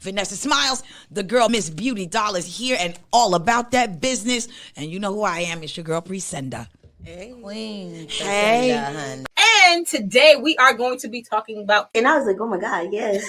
Vanessa Smilez, the girl Miss Beauty Doll is here and all about that business. And you know who I am. It's your girl, Presenda. Hey, Queen. Hey. Presenda, and today we are going to be talking about. And I was like, oh my God, yes.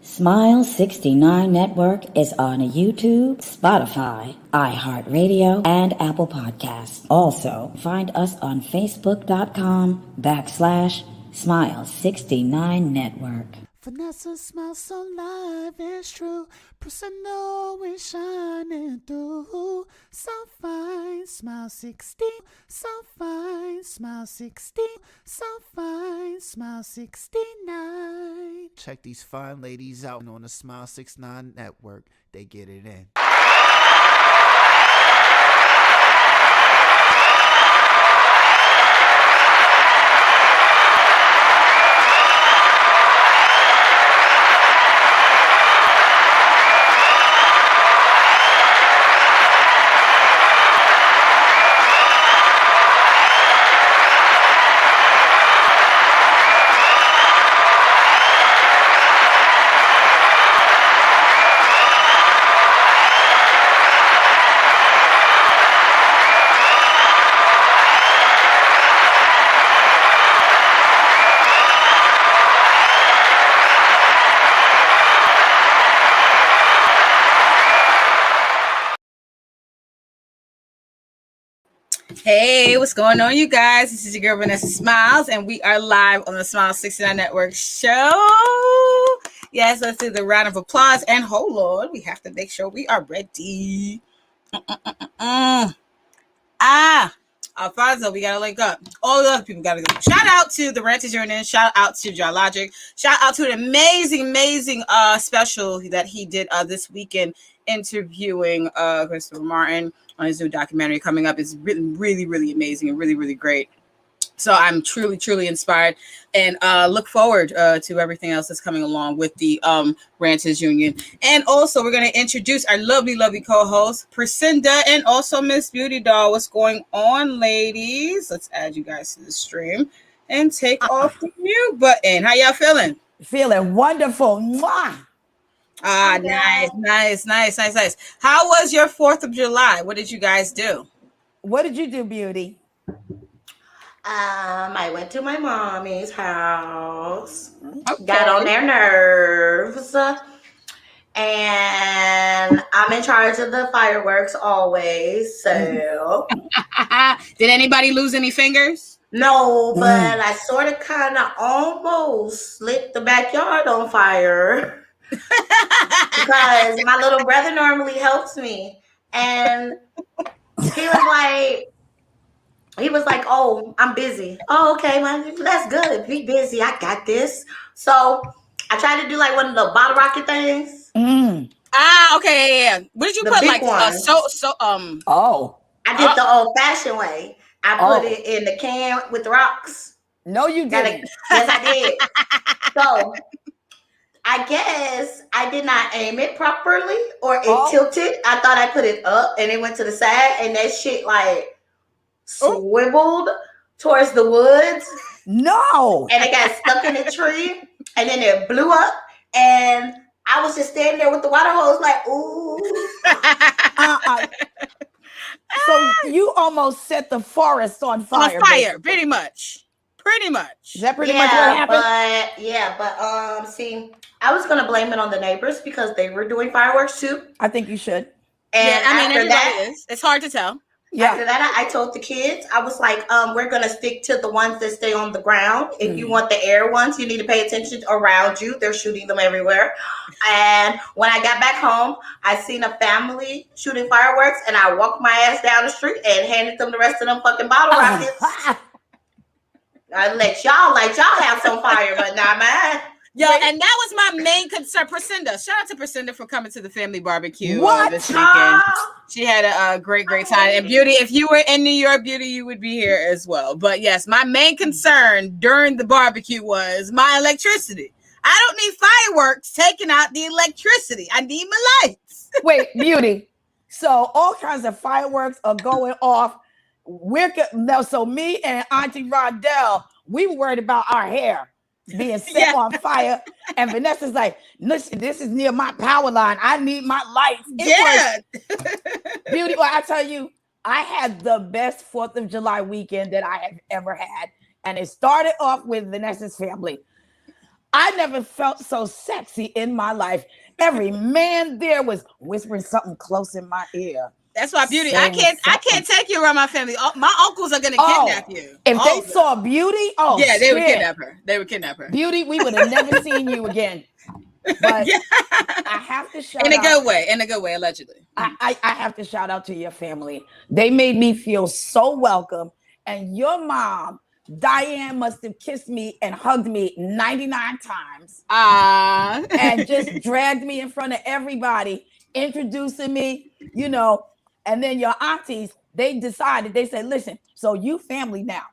Smile 69 Network is on YouTube, Spotify, iHeartRadio, and Apple Podcasts. Also, find us on Facebook.com/Smile69 Network. Vanessa smiles so live, it's true. Presenda always shining through. So fine, smile 16. So fine, smile 16. So fine, smile 69. Check these fine ladies out on the Smile 69 Network. They get it in. Hey, what's going on, you guys? This is your girl Vanessa Smilez, and we are live on the Smile 69 Network show. Yes, let's do the round of applause. And hold on, we have to make sure we are ready. Alfonso, we gotta link up. All the other people gotta go. Shout out to the Ranters Union. Shout out to Geologic. Shout out to an amazing special that he did this weekend, interviewing Christopher Martin on his new documentary coming up. Is really amazing and really great. So I'm truly inspired and look forward to everything else that's coming along with the Ranters Union. And also we're going to introduce our lovely co-host, Presenda, and also Miss Beauty Doll. What's going on, ladies? Let's add you guys to the stream and take off the mute button. How y'all feeling? Feeling wonderful. Mwah! Nice. How was your 4th of July? What did you guys do? What did you do, Beauty? I went to my mommy's house, got on their nerves, and I'm in charge of the fireworks always. So, did anybody lose any fingers? No, but I sort of kind of almost lit the backyard on fire. Because my little brother normally helps me, and he was like, oh, I'm busy. Oh, okay, man, that's good. Be busy. I got this. So I tried to do like one of the bottle rocket things. Okay, yeah. What did you put? Like Oh, I did the old fashioned way. I put it in the can with the rocks. No, you didn't. Yes, I did. So I guess I did not aim it properly, or it tilted. I thought I put it up and it went to the side, and that shit like swiveled towards the woods. No. And it got stuck in a tree, and then it blew up, and I was just standing there with the water hose like, ooh. So you almost set the forest on fire. On fire, pretty much. Is that pretty much what happened? But see, I was gonna blame it on the neighbors because they were doing fireworks too. I think you should. And everybody is. It's hard to tell. Yeah. After that, I told the kids, I was like, we're gonna stick to the ones that stay on the ground. If you want the air ones, you need to pay attention around you. They're shooting them everywhere. And when I got back home, I seen a family shooting fireworks, and I walked my ass down the street and handed them the rest of them fucking bottle rockets. I let y'all have some fire, but not mine. Yeah, and that was my main concern. Presenda, shout out to Presenda for coming to the family barbecue this weekend. She had a great time. And Beauty, if you were in New York, Beauty, you would be here as well. But yes, my main concern during the barbecue was my electricity. I don't need fireworks taking out the electricity. I need my lights. Wait, Beauty. So all kinds of fireworks are going off. So me and Auntie Rondell, we were worried about our hair. being set on fire. And Vanessa's like, listen, this is near my power line. I need my lights. It was Beauty. Well, I tell you, I had the best 4th of July weekend that I have ever had. And it started off with Vanessa's family. I never felt so sexy in my life. Every man there was whispering something close in my ear. That's why, Beauty, I can't take you around my family. My uncles are gonna kidnap you. If they saw Beauty, they would kidnap her. They would kidnap her. Beauty, we would have never seen you again. But I have to shout out. In a good way, allegedly. I have to shout out to your family. They made me feel so welcome. And your mom, Diane, must have kissed me and hugged me 99 times. And just dragged me in front of everybody, introducing me, you know. And then your aunties, they said, listen, so you family now.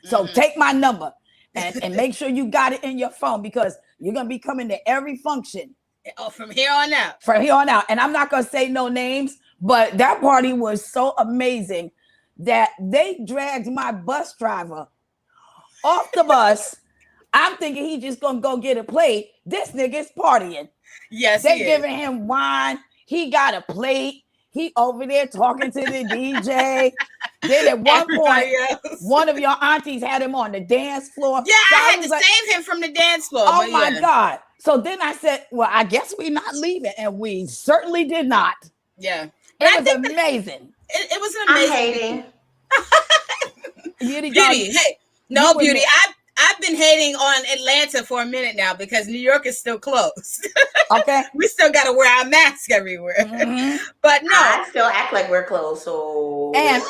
So take my number and make sure you got it in your phone because you're going to be coming to every function. Oh, from here on out. From here on out. And I'm not going to say no names, but that party was so amazing that they dragged my bus driver off the bus. I'm thinking he just going to go get a plate. This nigga's partying. Yes, they giving him wine. He got a plate. He over there talking to the DJ. Then at one point, one of your aunties had him on the dance floor. Yeah, so I had to save him from the dance floor. Oh my God. So then I said, well, I guess we're not leaving. And we certainly did not. Yeah. It was amazing. It was an amazing. I'm hating. Beauty, hey. No, Beauty. I've been hating on Atlanta for a minute now because New York is still closed. Okay. We still got to wear our masks everywhere. Mm-hmm. But no. I still act like we're closed. So. And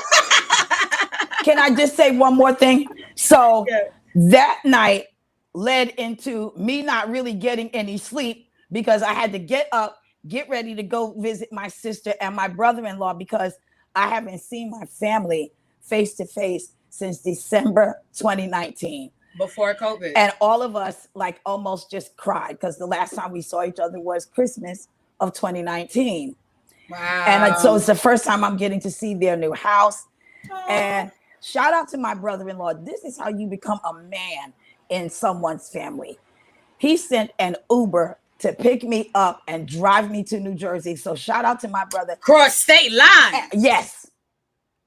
can I just say one more thing? So that night led into me not really getting any sleep because I had to get up, get ready to go visit my sister and my brother-in-law because I haven't seen my family face to face since December 2019. Before COVID. And all of us like almost just cried because the last time we saw each other was Christmas of 2019. Wow. And so it's the first time I'm getting to see their new house. And shout out to my brother-in-law. This is how you become a man in someone's family. He sent an Uber to pick me up and drive me to New Jersey. So shout out to my brother. Cross state line. Yes.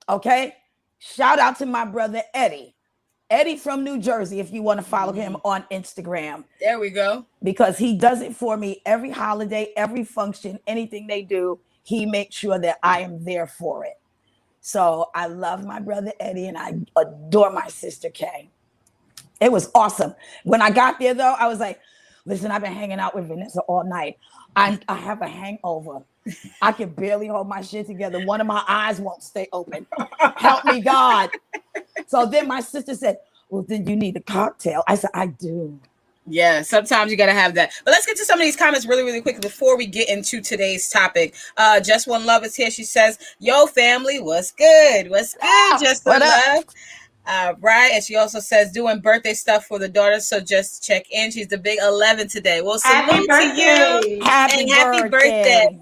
Okay. Shout out to my brother, Eddie. Eddie from New Jersey, if you want to follow him on Instagram. There we go. Because he does it for me every holiday, every function, anything they do, he makes sure that I am there for it. So I love my brother Eddie and I adore my sister Kay. It was awesome. When I got there though, I was like, listen, I've been hanging out with Vanessa all night. I have a hangover. I can barely hold my shit together. One of my eyes won't stay open. Help me, God. So then my sister said, well, then you need a cocktail. I said, I do. Yeah, sometimes you got to have that. But let's get to some of these comments really, really quick before we get into today's topic. Just One Love is here. She says, yo, family, what's good? What's good, Just One Love? Right. And she also says, doing birthday stuff for the daughter. So just check in. She's the big 11 today. Well, salute to you. Happy birthday.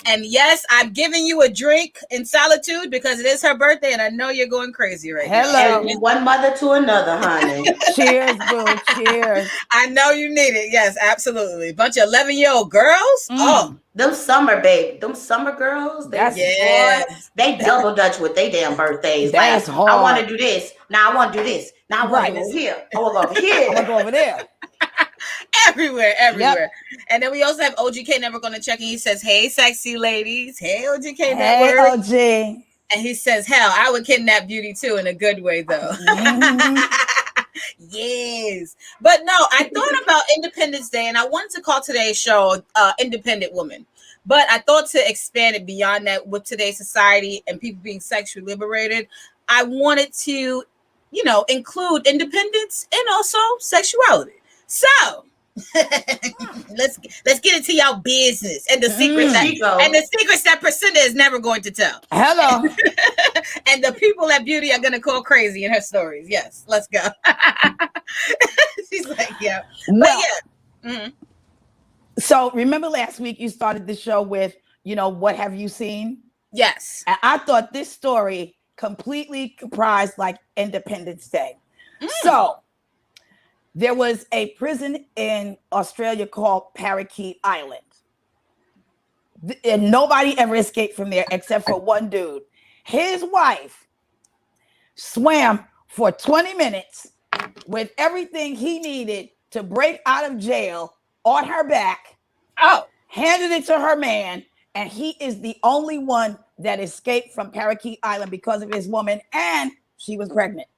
And yes, I'm giving you a drink in solitude because it is her birthday and I know you're going crazy right now. Hello. One mother to another, honey. Cheers, boo. Cheers. I know you need it. Yes, absolutely. Bunch of 11-year-old girls. Oh, them summer girls. They double dutch with their damn birthdays. That's hard. I want to do this. Now I want to do this. Now I want to go here. I want to go over here. I want to go over there. Everywhere. Yep. And then we also have OGK Network on the check-in. He says, hey, sexy ladies. Hey, OGK Network. Hey, OG. And he says, hell, I would kidnap Beauty too in a good way, though. Yes. But no, I thought about Independence Day, and I wanted to call today's show Independent Woman. But I thought to expand it beyond that with today's society and people being sexually liberated. I wanted to, include independence and also sexuality. So let's get into y'all business and the secrets that Priscilla is never going to tell. Hello. And the people at Beauty are gonna call crazy in her stories. Yes, let's go. She's like, yeah. Well, yeah. So remember last week you started the show with, what have you seen? Yes. And I thought this story completely comprised like Independence Day. So There was a prison in Australia called Parakeet Island. And nobody ever escaped from there except for one dude. His wife swam for 20 minutes with everything he needed to break out of jail on her back. Oh, handed it to her man, and he is the only one that escaped from Parakeet Island because of his woman, and she was pregnant.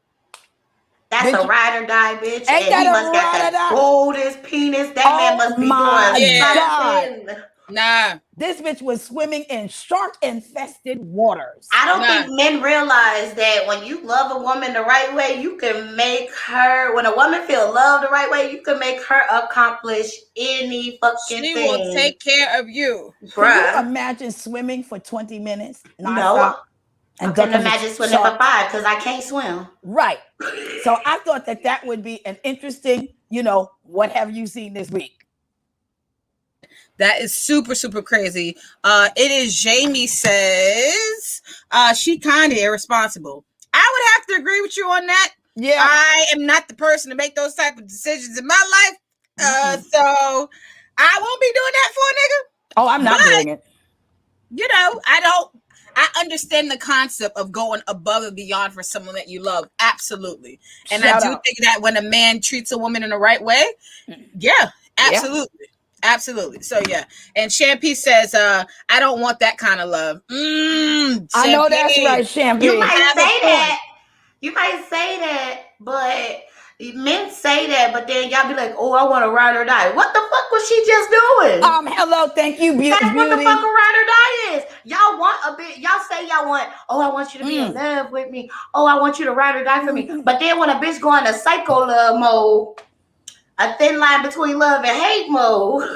That's Bitch. a ride or die, bitch. Ain't And that he a must got ride or die? the boldest penis. That man must be my doing God. something. nah. This bitch was swimming in shark-infested waters. I don't Nah. think men realize that when you love a woman the right way, you can make her, when a woman feel loved the right way, you can make her accomplish any fucking She thing. will take care of you. Can you Bruh. imagine swimming for 20 minutes nonstop? No. I And couldn't ducking the imagine swimming for shark? 5 because I can't swim. Right. So I thought that would be an interesting, what have you seen this week? That is super, super crazy. It is Jamie says she kind of irresponsible. I would have to agree with you on that. Yeah. I am not the person to make those type of decisions in my life. So I won't be doing that for a nigga. Oh, I'm not doing it. I understand the concept of going above and beyond for someone that you love. Absolutely. And Shout I do out. think that when a man treats a woman in the right way, yeah, absolutely. Yeah. Absolutely. So yeah. And Champagne says, I don't want that kind of love. I know that's right, Champagne. You might say that. You might say that, but men say that, but then y'all be like, oh, I want to ride or die. What the fuck was she just doing? Hello, thank you, Beauty. That's what the fuck a ride or die is. Y'all want a bit, y'all say y'all want, oh, I want you to be in love with me. Oh, I want you to ride or die for me. But then when a bitch go into psycho love mode, a thin line between love and hate mode,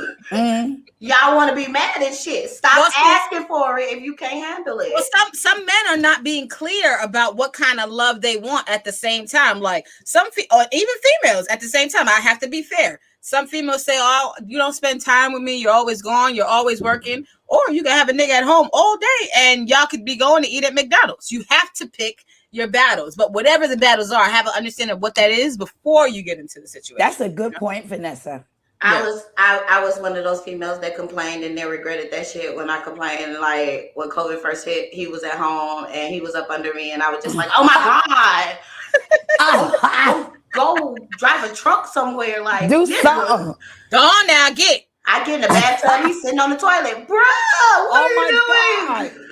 y'all want to be mad and shit. Stop asking for it if you can't handle it. Well, some men are not being clear about what kind of love they want at the same time. Like or even females at the same time. I have to be fair. Some females say, oh, you don't spend time with me. You're always gone. You're always working. Or you can have a nigga at home all day and y'all could be going to eat at McDonald's. You have to pick your battles. But whatever the battles are, have an understanding of what that is before you get into the situation. That's a good point, Vanessa. I was one of those females that complained and then regretted that shit when I complained. Like when COVID first hit, he was at home and he was up under me, and I was just like, "Oh my god, go drive a truck somewhere, like do something." Go on now, get. I get in the bathtub, he's sitting on the toilet, bro. What are you doing?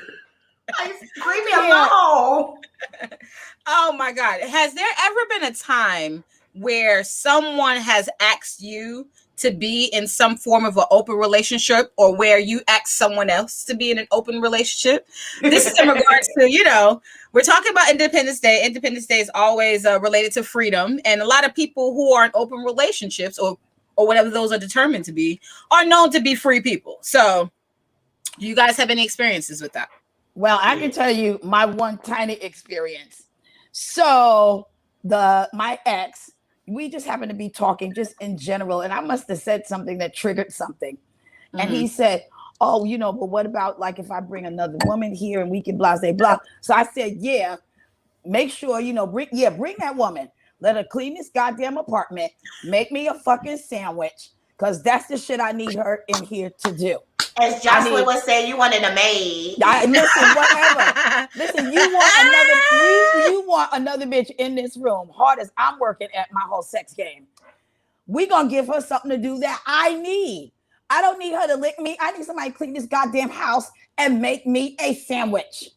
Like, leave me alone. Oh my god, has there ever been a time where someone has asked you to be in some form of an open relationship, or where you ask someone else to be in an open relationship? This is in regards to, we're talking about Independence Day. Independence Day is always related to freedom. And a lot of people who are in open relationships or whatever those are determined to be are known to be free people. So do you guys have any experiences with that? Well, I can tell you my one tiny experience. So my ex, we just happened to be talking just in general, and I must have said something that triggered something. And he said, oh, but what about like if I bring another woman here and we can blah, blah, blah. So I said, yeah, make sure, bring that woman. Let her clean this goddamn apartment. Make me a fucking sandwich, because that's the shit I need her in here to do. As Jocelyn was saying, you wanted a maid. Listen, whatever. Listen, you want another bitch in this room, hard as I'm working at my whole sex game. We gonna give her something to do that I need. I don't need her to lick me. I need somebody to clean this goddamn house and make me a sandwich.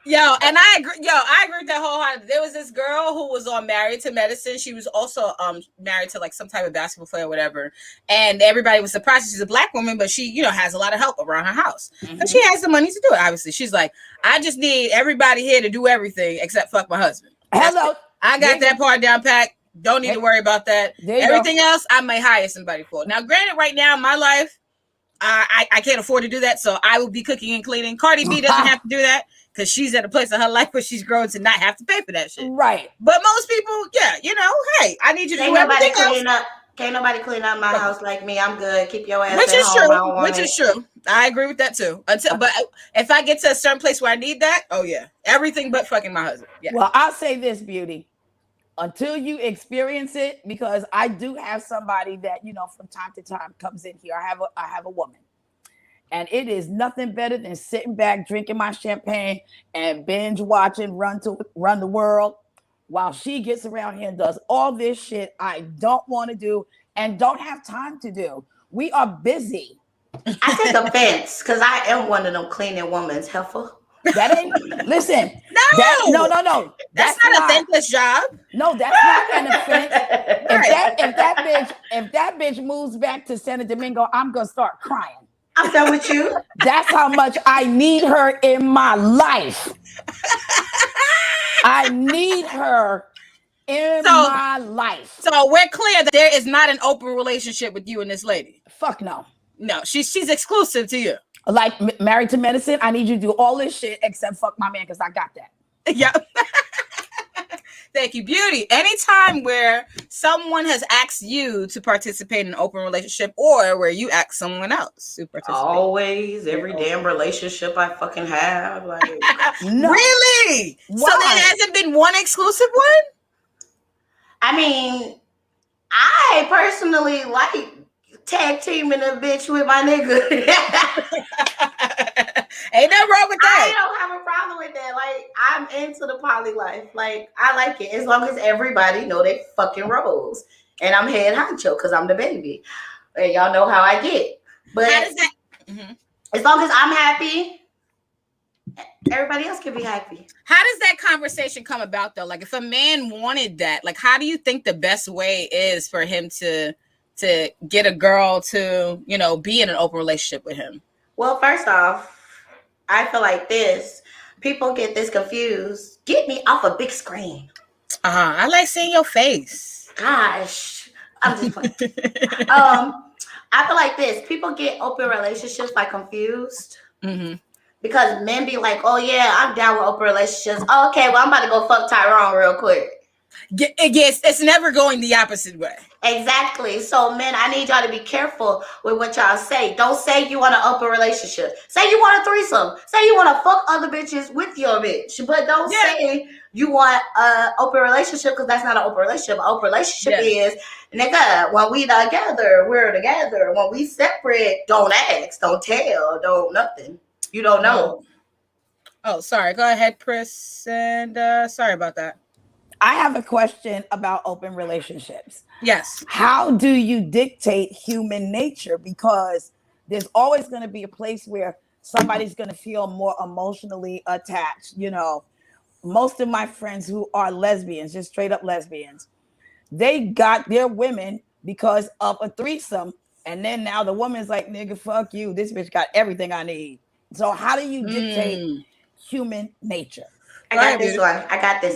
And I agree with that wholeheartedly. There was this girl who was on Married to Medicine. She was also married to like some type of basketball player or whatever. And everybody was surprised. She's a black woman, but she, has a lot of help around her house. And she has the money to do it, obviously. She's like, I just need everybody here to do everything except fuck my husband. Hello. I got that part down packed. Don't need to worry about that. Everything else, I may hire somebody for. Now, granted, right now in my life, I can't afford to do that. So I will be cooking and cleaning. Cardi B doesn't have to do that, because she's at a place in her life where she's grown to not have to pay for that shit. Right. But most people, hey, I need you to do everything else. Can't nobody clean up my house like me. I'm good. Keep your ass Which at is home. Which is true. I agree with that too. But if I get to a certain place where I need that, oh yeah, everything but fucking my husband. Yeah. Well, I'll say this, Beauty. until you experience it, because I do have somebody that, you know, from time to time comes in here. I have a woman. And it is nothing better than sitting back, drinking my champagne and binge watching Run the World while she gets around here and does all this shit I don't want to do and don't have time to do. We are busy. I take offense because I am one of them cleaning women's heifer. That ain't listen. No, No. That's not a thankless job. No, that's not an offense. If that bitch moves back to Santo Domingo, I'm gonna start crying. I'm done with you. That's how much I need her in my life. I need her in my life. So we're clear that there is not an open relationship with you and this lady. Fuck no. No, she's exclusive to you. Like Married to Medicine, I need you to do all this shit except fuck my man because I got that. Yeah. Thank you, Beauty. Anytime where someone has asked you to participate in an open relationship or where you ask someone else to participate. Always, every damn relationship I fucking have. Like, no. Really? Why? So there hasn't been one exclusive one? I mean, I personally like tag teaming a bitch with my nigga. Ain't nothing wrong with that. I don't have a problem with that. Like, I'm into the poly life. Like, I like it as long as everybody know they fucking roles. And I'm head honcho because I'm the baby. And y'all know how I get. But how does that? Mm-hmm. As long as I'm happy, everybody else can be happy. How does that conversation come about though? Like, if a man wanted that, like, how do you think the best way is for him to get a girl to, you know, be in an open relationship with him? Well, first off, I feel like this. People get this confused. Get me off a big screen. I like seeing your face. Gosh, I'm just playing. I feel like this. People get open relationships like confused. Mm-hmm. Because men be like, oh yeah, I'm down with open relationships. Oh, okay, well, I'm about to go fuck Tyrone real quick. Yes, it's never going the opposite way. Exactly. So, men, I need y'all to be careful with what y'all say. Don't say you want an open relationship. Say you want a threesome. Say you want to fuck other bitches with your bitch. But don't say you want an open relationship because that's not an open relationship. An open relationship is, nigga, when we together, we're together. When we separate, don't ask, don't tell, don't nothing. You don't know. Oh, sorry. Go ahead, Chris. And sorry about that. I have a question about open relationships. Yes. How do you dictate human nature? Because there's always going to be a place where somebody's going to feel more emotionally attached. You know, most of my friends who are lesbians, just straight up lesbians, they got their women because of a threesome. And then now the woman's like, nigga, fuck you. This bitch got everything I need. So how do you dictate human nature? I got this one. I got this.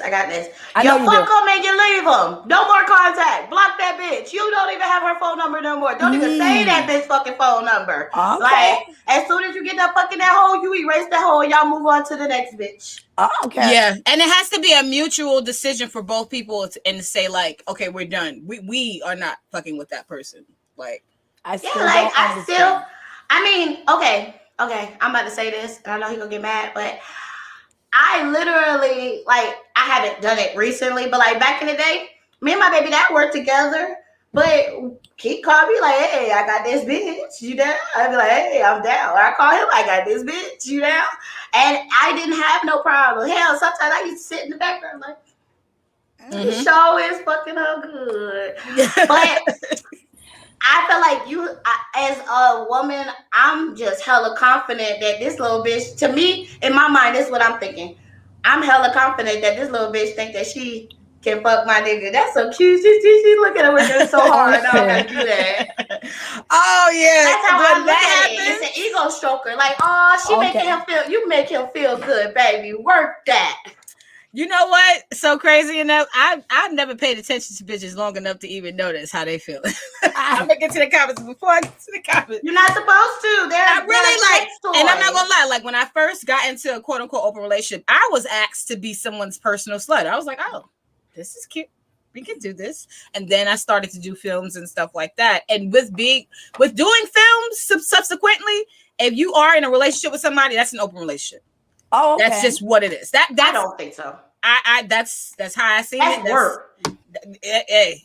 I you know fuck them and you leave them. No more contact. Block that bitch. You don't even have her phone number no more. Don't even say that bitch fucking phone number. Okay. Like, as soon as you get that fucking that hole, you erase that hole and y'all move on to the next bitch. Okay. Yeah. And it has to be a mutual decision for both people and to say, like, okay, we're done. We are not fucking with that person. Like, okay, I'm about to say this, and I know he's gonna get mad, but I literally, like, I haven't done it recently, but like back in the day, me and my baby dad worked together, but he called me like, hey, I got this bitch, you down? I'd be like, hey, I'm down. Or I call him, I got this bitch, you down? And I didn't have no problem. Hell, sometimes I used to sit in the background like, the show is fucking her good. But I feel like as a woman, I'm just hella confident that this little bitch, to me, in my mind, this is what I'm thinking. I'm hella confident that this little bitch think that she can fuck my nigga. That's so cute. She look at her with her so hard. I don't gotta do that. Oh, yeah. That's how I look at it. It's an ego stroker. Like, oh, she making him feel, you make him feel good, baby. Work that. You know what? So crazy enough, I've never paid attention to bitches long enough to even notice how they feel. I'm gonna get to the comments before I get to the comments. You're not supposed to. I really like, and I'm not gonna lie. Like when I first got into a quote unquote open relationship, I was asked to be someone's personal slut. I was like, oh, this is cute. We can do this. And then I started to do films and stuff like that. And with doing films subsequently, if you are in a relationship with somebody, that's an open relationship. Oh, okay. That's just what it is. That I don't think so. That's how I seen That's it. work. Hey,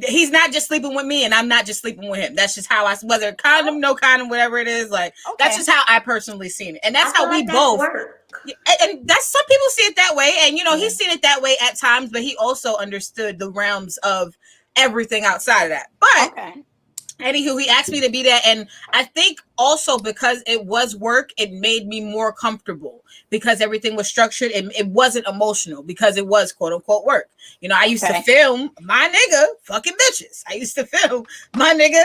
he's not just sleeping with me, and I'm not just sleeping with him. That's just how whether condom, no condom, whatever it is. Like that's just how I personally seen it, and that's how we both. Work. And that's some people see it that way, and he's seen it that way at times, but he also understood the realms of everything outside of that. But anywho, he asked me to be there, and I think also because it was work, it made me more comfortable because everything was structured and it wasn't emotional because it was quote unquote work. I used to film my nigga fucking bitches. I used to film my nigga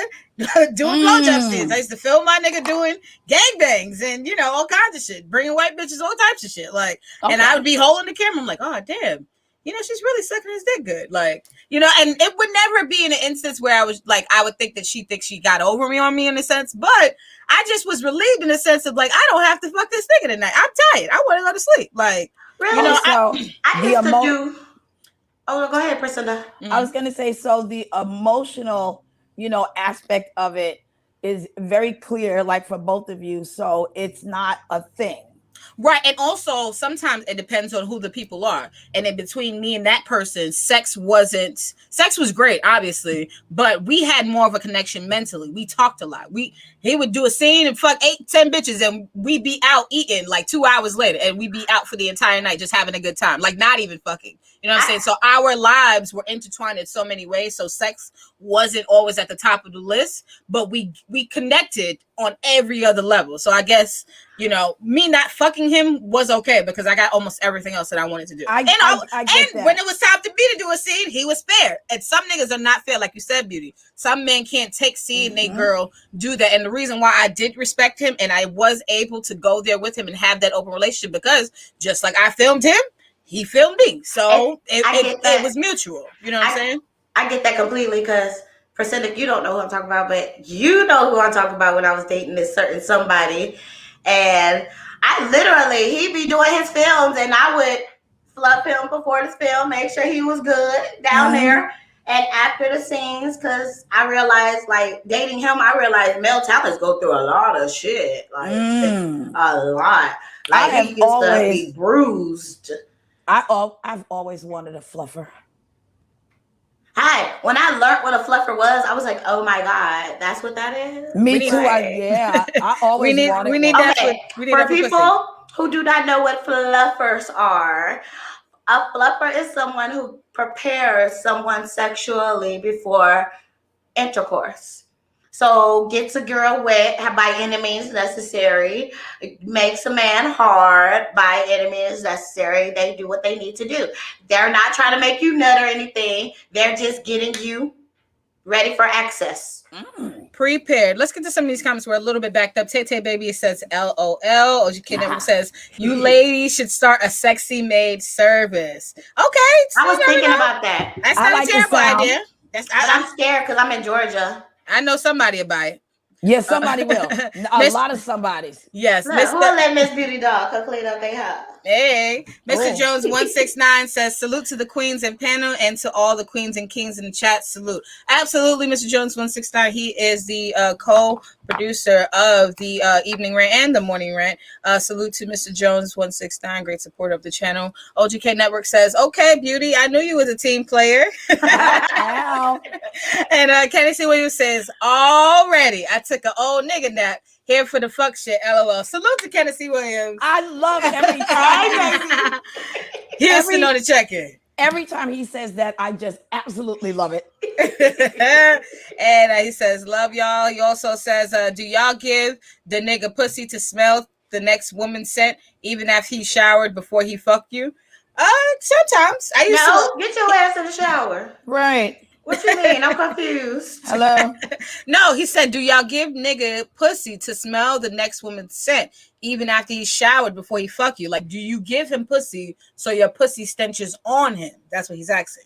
doing blowjob scenes. I used to film my nigga doing gangbangs and all kinds of shit, bringing white bitches, all types of shit. Like, and I would be holding the camera. I'm like, oh damn. She's really sucking his dick good. Like, and it would never be in an instance where I was like, I would think that she thinks she got over me on me in a sense, but I just was relieved in a sense of like, I don't have to fuck this nigga tonight. I'm tired. I want to go to sleep. Like, really? I used to do. Oh, go ahead, Priscilla. I was going to say, so the emotional, aspect of it is very clear, like for both of you. So it's not a thing. Right. And also sometimes it depends on who the people are. And in between me and that person, sex was great, obviously, but we had more of a connection mentally. We talked a lot. He would do a scene and fuck 8-10 bitches and we'd be out eating like 2 hours later and we'd be out for the entire night just having a good time. Like not even fucking. You know what I'm saying? So our lives were intertwined in so many ways. So sex wasn't always at the top of the list, but we connected on every other level. So I guess, me not fucking him was okay because I got almost everything else that I wanted to do. I get that. When it was time to me to do a scene, he was fair. And some niggas are not fair, like you said, Beauty. Some men can't take seeing they girl do that. And the reason why I did respect him and I was able to go there with him and have that open relationship because just like I filmed him, he filmed me. So it was mutual. You know what I'm saying? I get that completely because Priscilla, you don't know who I'm talking about, but you know who I'm talking about when I was dating this certain somebody. And I literally, he'd be doing his films and I would fluff him before the film, make sure he was good down there. And after the scenes, because I realized, like, dating him, I realized male talents go through a lot of shit. Like, a lot. Like, he gets to be bruised. I've always wanted a fluffer. Hi, when I learned what a fluffer was, I was like, "Oh my god, that's what that is." Me too. I always wanted. We need one. that. Okay, for people who do not know what fluffers are, a fluffer is someone who prepares someone sexually before intercourse. So gets a girl wet by any means necessary, makes a man hard by any means necessary. They do what they need to do. They're not trying to make you nut or anything. They're just getting you ready for access. Prepared. Let's get to some of these comments. We're a little bit backed up. Tay Baby says LOL. OGK Network says you ladies should start a sexy maid service. Okay. I was thinking about that. That's not a terrible idea. But I'm scared because I'm in Georgia. I know somebody will buy it. Yes, somebody will. A lot of somebodies. Yes. Look, who will let Miss Beauty Dog come clean up their house? Hey, Mr. Jones 169 says salute to the queens and panel and to all the queens and kings in the chat. Salute. Absolutely, Mr. Jones 169. He is the co-producer of the evening rant and the morning rant. Salute to Mr. Jones 169. Great supporter of the channel. OGK Network says, okay, Beauty, I knew you was a team player. And Kenny C. Williams says, already, I took an old nigga nap. Here for the fuck shit, LOL. Salute to Tennessee Williams. I love every time. Houston on the check-in. Every time he says that, I just absolutely love it. And he says, love y'all. He also says, do y'all give the nigga pussy to smell the next woman's scent, even after he showered before he fucked you? Sometimes. I used to. Get your ass in the shower. Right. What you mean? I'm confused. Hello? No, he said, do y'all give nigga pussy to smell the next woman's scent, even after he showered before he fuck you? Like, do you give him pussy so your pussy stenches on him? That's what he's asking.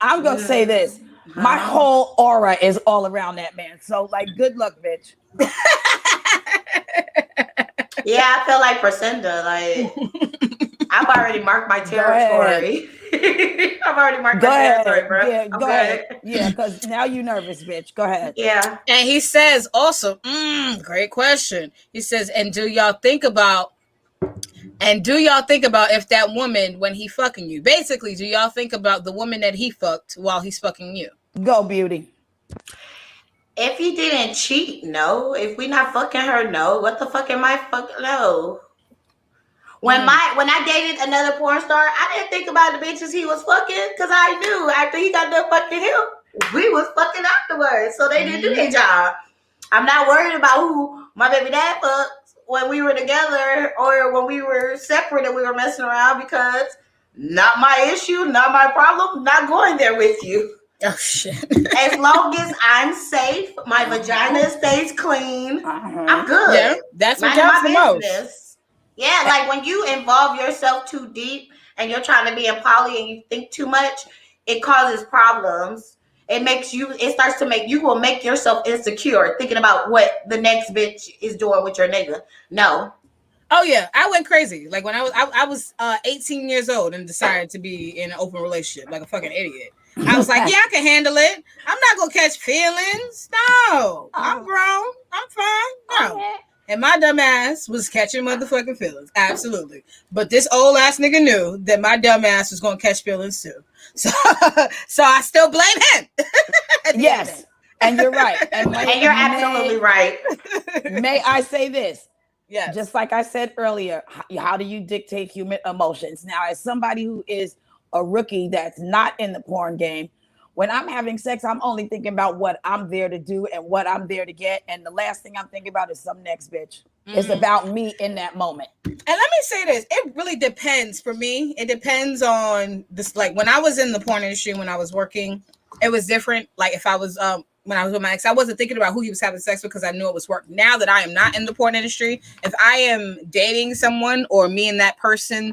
I'm going to say this. My whole aura is all around that man. So, like, good luck, bitch. Yeah, I feel like Priscilla. Like, I've already marked my territory. I've already marked my territory, bro. Yeah, go ahead. Yeah, because now you're nervous, bitch. Go ahead. Yeah. And he says also, great question. He says, and do y'all think about And do y'all think about if that woman, when he fucking you, basically, do y'all think about the woman that he fucked while he's fucking you? Go, Beauty. If he didn't cheat, no. If we not fucking her, no. What the fuck am I fucking? No. When I dated another porn star, I didn't think about the bitches he was fucking because I knew after he got done fucking him, we was fucking afterwards. So they didn't do their job. I'm not worried about who my baby dad fucked when we were together or when we were separate and we were messing around because not my issue, not my problem, not going there with you. Oh shit. As long as I'm safe, my vagina stays clean, I'm good. Yeah, that's what Minding counts the my most. business. Yeah, like when you involve yourself too deep and you're trying to be in poly and you think too much, it causes problems. It starts to make, you will make yourself insecure thinking about what the next bitch is doing with your nigga. No. Oh yeah, I went crazy. Like when I was 18 years old and decided to be in an open relationship like a fucking idiot. I was like, yeah, I can handle it. I'm not gonna catch feelings. No, I'm grown. I'm fine. No. And my dumb ass was catching motherfucking feelings. Absolutely. But this old ass nigga knew that my dumb ass was going to catch feelings too. So I still blame him. Yes. And you're right. And you're absolutely right. May I say this? Yes. Just like I said earlier, how do you dictate human emotions? Now, as somebody who is a rookie that's not in the porn game, when I'm having sex, I'm only thinking about what I'm there to do and what I'm there to get. And the last thing I'm thinking about is some next bitch. It's about me in that moment. And let me say this. It really depends for me. It depends on this. Like when I was in the porn industry, when I was working, it was different. Like if I was, when I was with my ex, I wasn't thinking about who he was having sex with because I knew it was work. Now that I am not in the porn industry, if I am dating someone or me and that person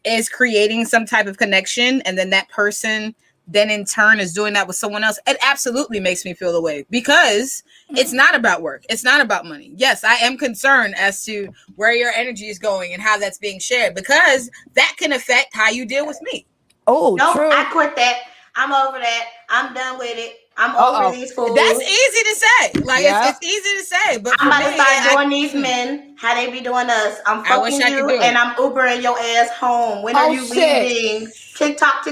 is creating some type of connection and then that person then in turn is doing that with someone else, it absolutely makes me feel the way because it's not about work. It's not about money. Yes, I am concerned as to where your energy is going and how that's being shared because that can affect how you deal with me. Oh, no, true. I quit that. I'm over that. I'm done with it. I'm over these fools. That's easy to say. Like it's easy to say, but I'm about to start doing these men how they be doing us. I'm fucking you and I'm Ubering your ass home. When are you leaving? TikTok.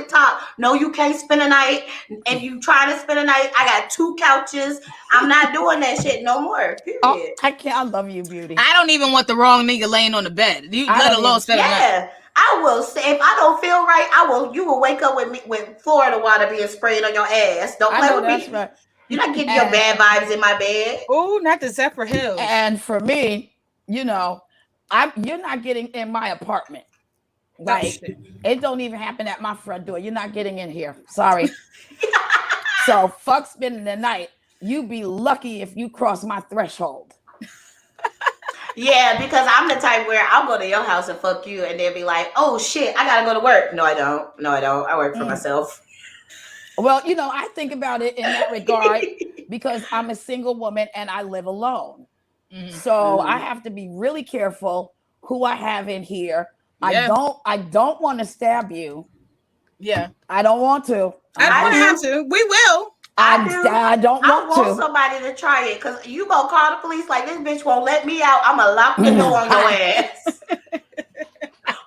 No, you can't spend a night. If you try to spend a night, I got 2 couches. I'm not doing that shit no more. Period. Oh, I can't. I love you, Beauty. I don't even want the wrong nigga laying on the bed. Let alone spend a night. Yeah. I will say if I don't feel right, you will wake up with me with Florida water being sprayed on your ass. Don't play with me. Right. You're not getting your bad vibes in my bed. Oh, not the Zephyr Hills. And for me, you're not getting in my apartment. Like it don't even happen at my front door. You're not getting in here. Sorry. So fuck spending the night. You be lucky if you cross my threshold. Yeah, because I'm the type where I'll go to your house and fuck you and they'll be like, oh shit, I gotta go to work. No, I don't. I work for myself. Well, I think about it in that regard because I'm a single woman and I live alone. So I have to be really careful who I have in here. Yeah. I don't want to stab you. Yeah. I don't want to. I don't have to. We will. I don't want to. I want somebody to try it because you gonna call the police like this bitch won't let me out. I'm gonna lock the door on your ass.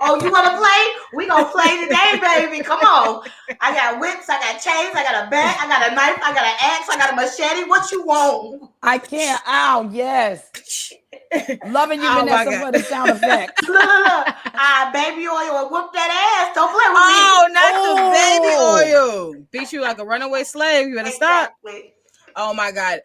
Oh, you wanna play? We gonna play today, baby. Come on. I got whips, I got chains, I got a bat, I got a knife, I got an axe, I got a machete. What you want? I can't. Ow, yes. Loving you, Vanessa, for the sound effect. Look. Baby oil and whoop that ass. Don't play with me. Oh, not the baby oil. Beat you like a runaway slave. You better stop. Oh my God.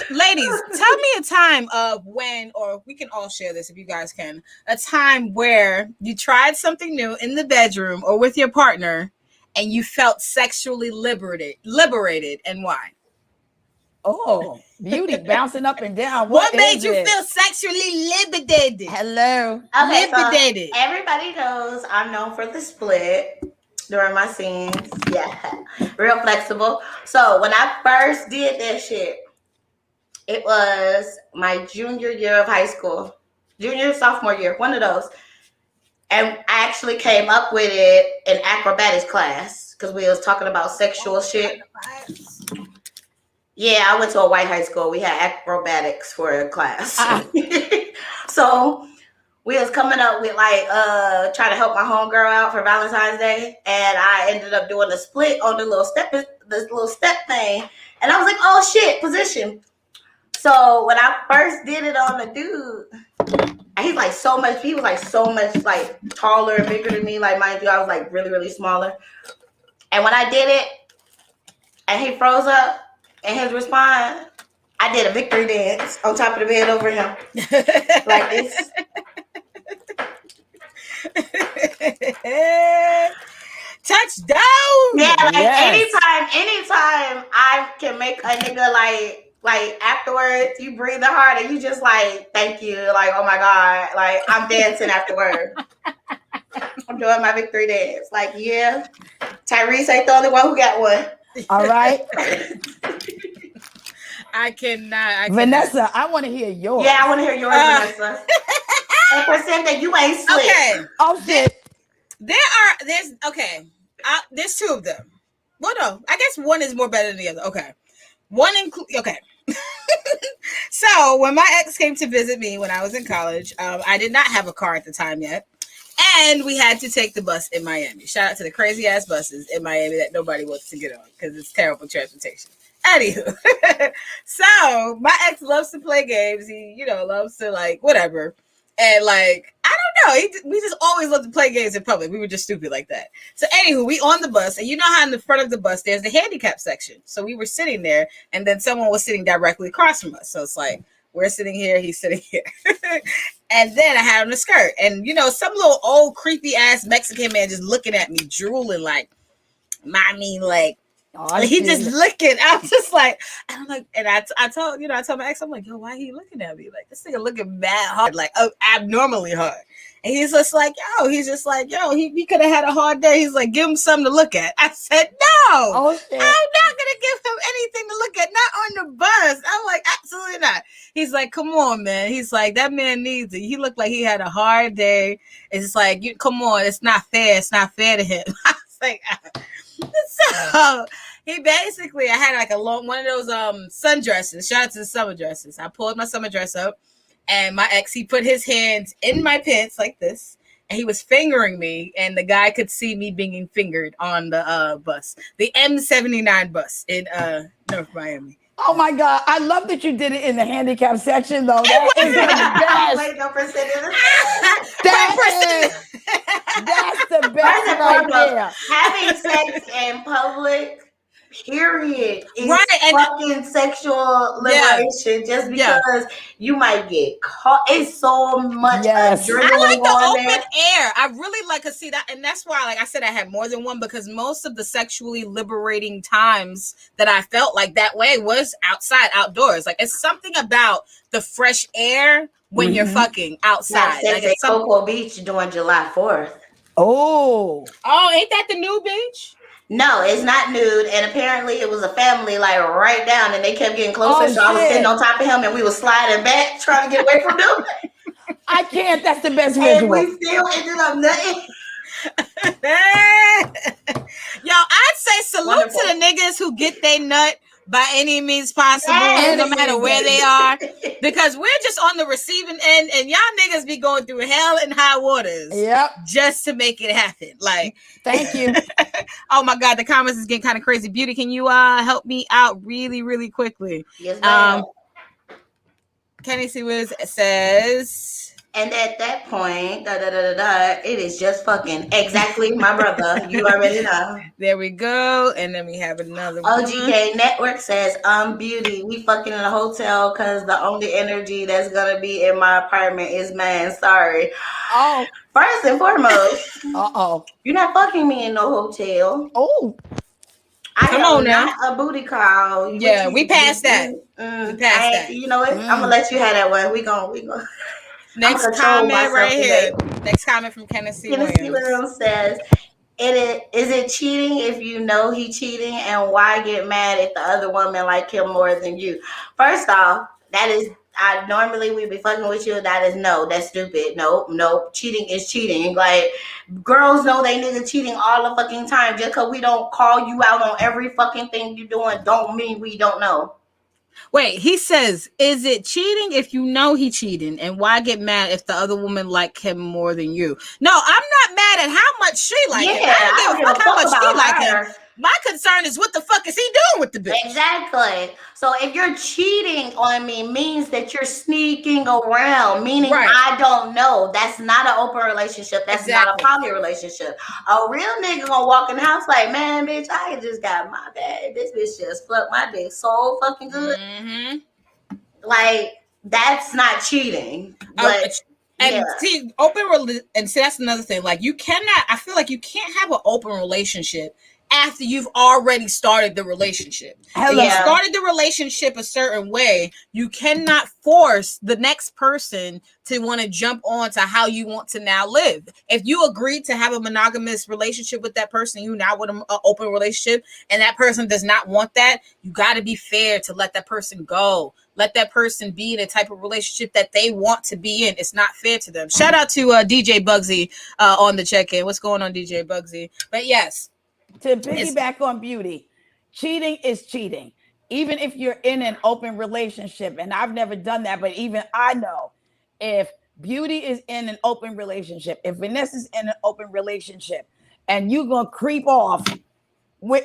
Ladies, tell me a time of when, or we can all share this if you guys can, a time where you tried something new in the bedroom or with your partner and you felt sexually liberated and why? Oh, Beauty bouncing up and down. What made you feel sexually liberated? Hello. Okay, liberated. So everybody knows I'm known for the split during my scenes. Yeah, real flexible. So when I first did that shit, it was my junior year of high school. Junior, sophomore year, one of those. And I actually came up with it in acrobatics class because we was talking about sexual shit. Yeah, I went to a white high school. We had acrobatics for a class. So we was coming up with like trying to help my homegirl out for Valentine's Day, and I ended up doing a split on the little step thing, and I was like, oh shit, position. So when I first did it on the dude, he's like so much. He was like so much like taller and bigger than me. Like mind you, I was like really really smaller. And when I did it, and he froze up, and his response, I did a victory dance on top of the bed over him, like this. Touchdown! Yeah, like Yes. anytime I can make a nigga like afterwards, you breathe the heart and you just like, thank you, like, oh my God, like I'm dancing afterwards. I'm doing my victory dance. Like, yeah, Tyrese ain't the only one who got one. All right. I cannot. Vanessa, I want to hear yours. Yeah, I want to hear yours, Vanessa. And percent that you ain't slick. Okay. Oh shit. There's two of them. Well, no, I guess one is more better than the other. Okay. Okay. So when my ex came to visit me when I was in college, I did not have a car at the time yet. And we had to take the bus in Miami. Shout out to the crazy ass buses in Miami that nobody wants to get on because it's terrible transportation. Anywho, so my ex loves to play games. He, loves to like whatever. And like, I don't know, we just always love to play games in public. We were just stupid like that. So anywho, we on the bus, and you know how in the front of the bus there's the handicap section. So we were sitting there, and then someone was sitting directly across from us. So it's like we're sitting here, he's sitting here. And then I had on a skirt, and some little old creepy ass Mexican man just looking at me, drooling like, mommy, like. Oh, He just looking. I was just like, I'm like, and I told my ex, I'm like, yo, why he looking at me? Like, this nigga looking mad hard, like abnormally hard. And he's just like, he could have had a hard day. He's like, give him something to look at. I said, no, Oh shit. I'm not gonna give him anything to look at, not on the bus. I'm like, absolutely not. He's like, come on, man. He's like, that man needs it. He looked like he had a hard day. It's just like, come on, it's not fair. It's not fair to him. I was like, so he basically, I had like one of those sundresses. Shout out to the summer dresses. I pulled my summer dress up, and my ex, he put his hands in my pants like this, and he was fingering me, and the guy could see me being fingered on the bus, the M79 bus in North Miami. Oh my God. I love that you did it in the handicap section though. That is the best. Wait, no percentage. That's the best right there. Having sex in public, period, is Right, and fucking sexual liberation. Just because you might get caught, it's so much adrenaline. I like the on open there. air. I really like to see that, and that's why, like I said, I had more than one, because most of the sexually liberating times that I felt like that way was outside, outdoors. Like, it's something about the fresh air when you're fucking outside. Like at Cocoa Beach during July 4th. Oh, ain't that the new beach? No, it's not nude, and apparently it was a family like right down, and they kept getting closer. Oh, so I was shit. sitting on top of him, and we were sliding back, trying to get away from them. I can't. That's the best And we visual. still ended up nutting. Yo, I'd say salute Wonderful. to the niggas who get they nut by any means possible, Yes. no matter where they are, because we're just on the receiving end, and y'all niggas be going through hell and high waters Yep. just to make it happen. Like, Thank you. oh my God, the comments is getting kind of crazy. Beauty, can you help me out really, really quickly? Yes, ma'am. Kenny C. Wiz says, And at that point, it is just fucking exactly my brother. You already know. there we go. And then we have another one. OGK Network says, Beauty, we fucking in a hotel because the only energy that's gonna be in my apartment is mine. Sorry. Oh. First and foremost, Uh-oh. you're not fucking me in no hotel. Oh. I am on now. not a booty call. Yeah, we passed that. We passed that. You know what? I'm gonna let you have that one. We gonna. Next control comment myself right here. today. Next comment from Kenneth C. Tennessee Williams. Williams says, is it cheating if you know he cheating, and why get mad if the other woman like him more than you? First off, that is, I normally we be fucking with you. That is no, that's stupid. Nope. Cheating is cheating. Like, girls know they nigga cheating all the fucking time. Just because we don't call you out on every fucking thing you doing, don't mean we don't know. Wait, he says, is it cheating if you know he cheating? And why get mad if the other woman like him more than you? No, I'm not mad at how much she like him. I I don't don't give give a a fuck how fuck much she about like him. her. My concern is what the fuck is he doing with the bitch? Exactly. So if you're cheating on me means that you're sneaking around, meaning Right. I don't know. That's not an open relationship. That's not a Exactly. poly relationship. A real nigga gonna walk in the house like, man, bitch, I just got my bag. This bitch just fucked my dick so fucking good. Mm-hmm. Like, that's not cheating. But And yeah. see, and see, that's another thing. Like, I feel like you can't have an open relationship after you've already started the relationship. Hello. If you started the relationship a certain way, you cannot force the next person to want to jump on to how you want to now live. If you agreed to have a monogamous relationship with that person, you now want an open relationship, and that person does not want that, you got to be fair to let that person go. Let that person be in a type of relationship that they want to be in. It's not fair to them. Shout out to DJ Bugsy on the check-in. What's going on, DJ Bugsy? But yes. To piggyback on beauty, cheating is cheating. Even if you're in an open relationship, and I've never done that, but even I know if beauty is in an open relationship, if Vanessa's in an open relationship, and you're going to creep off,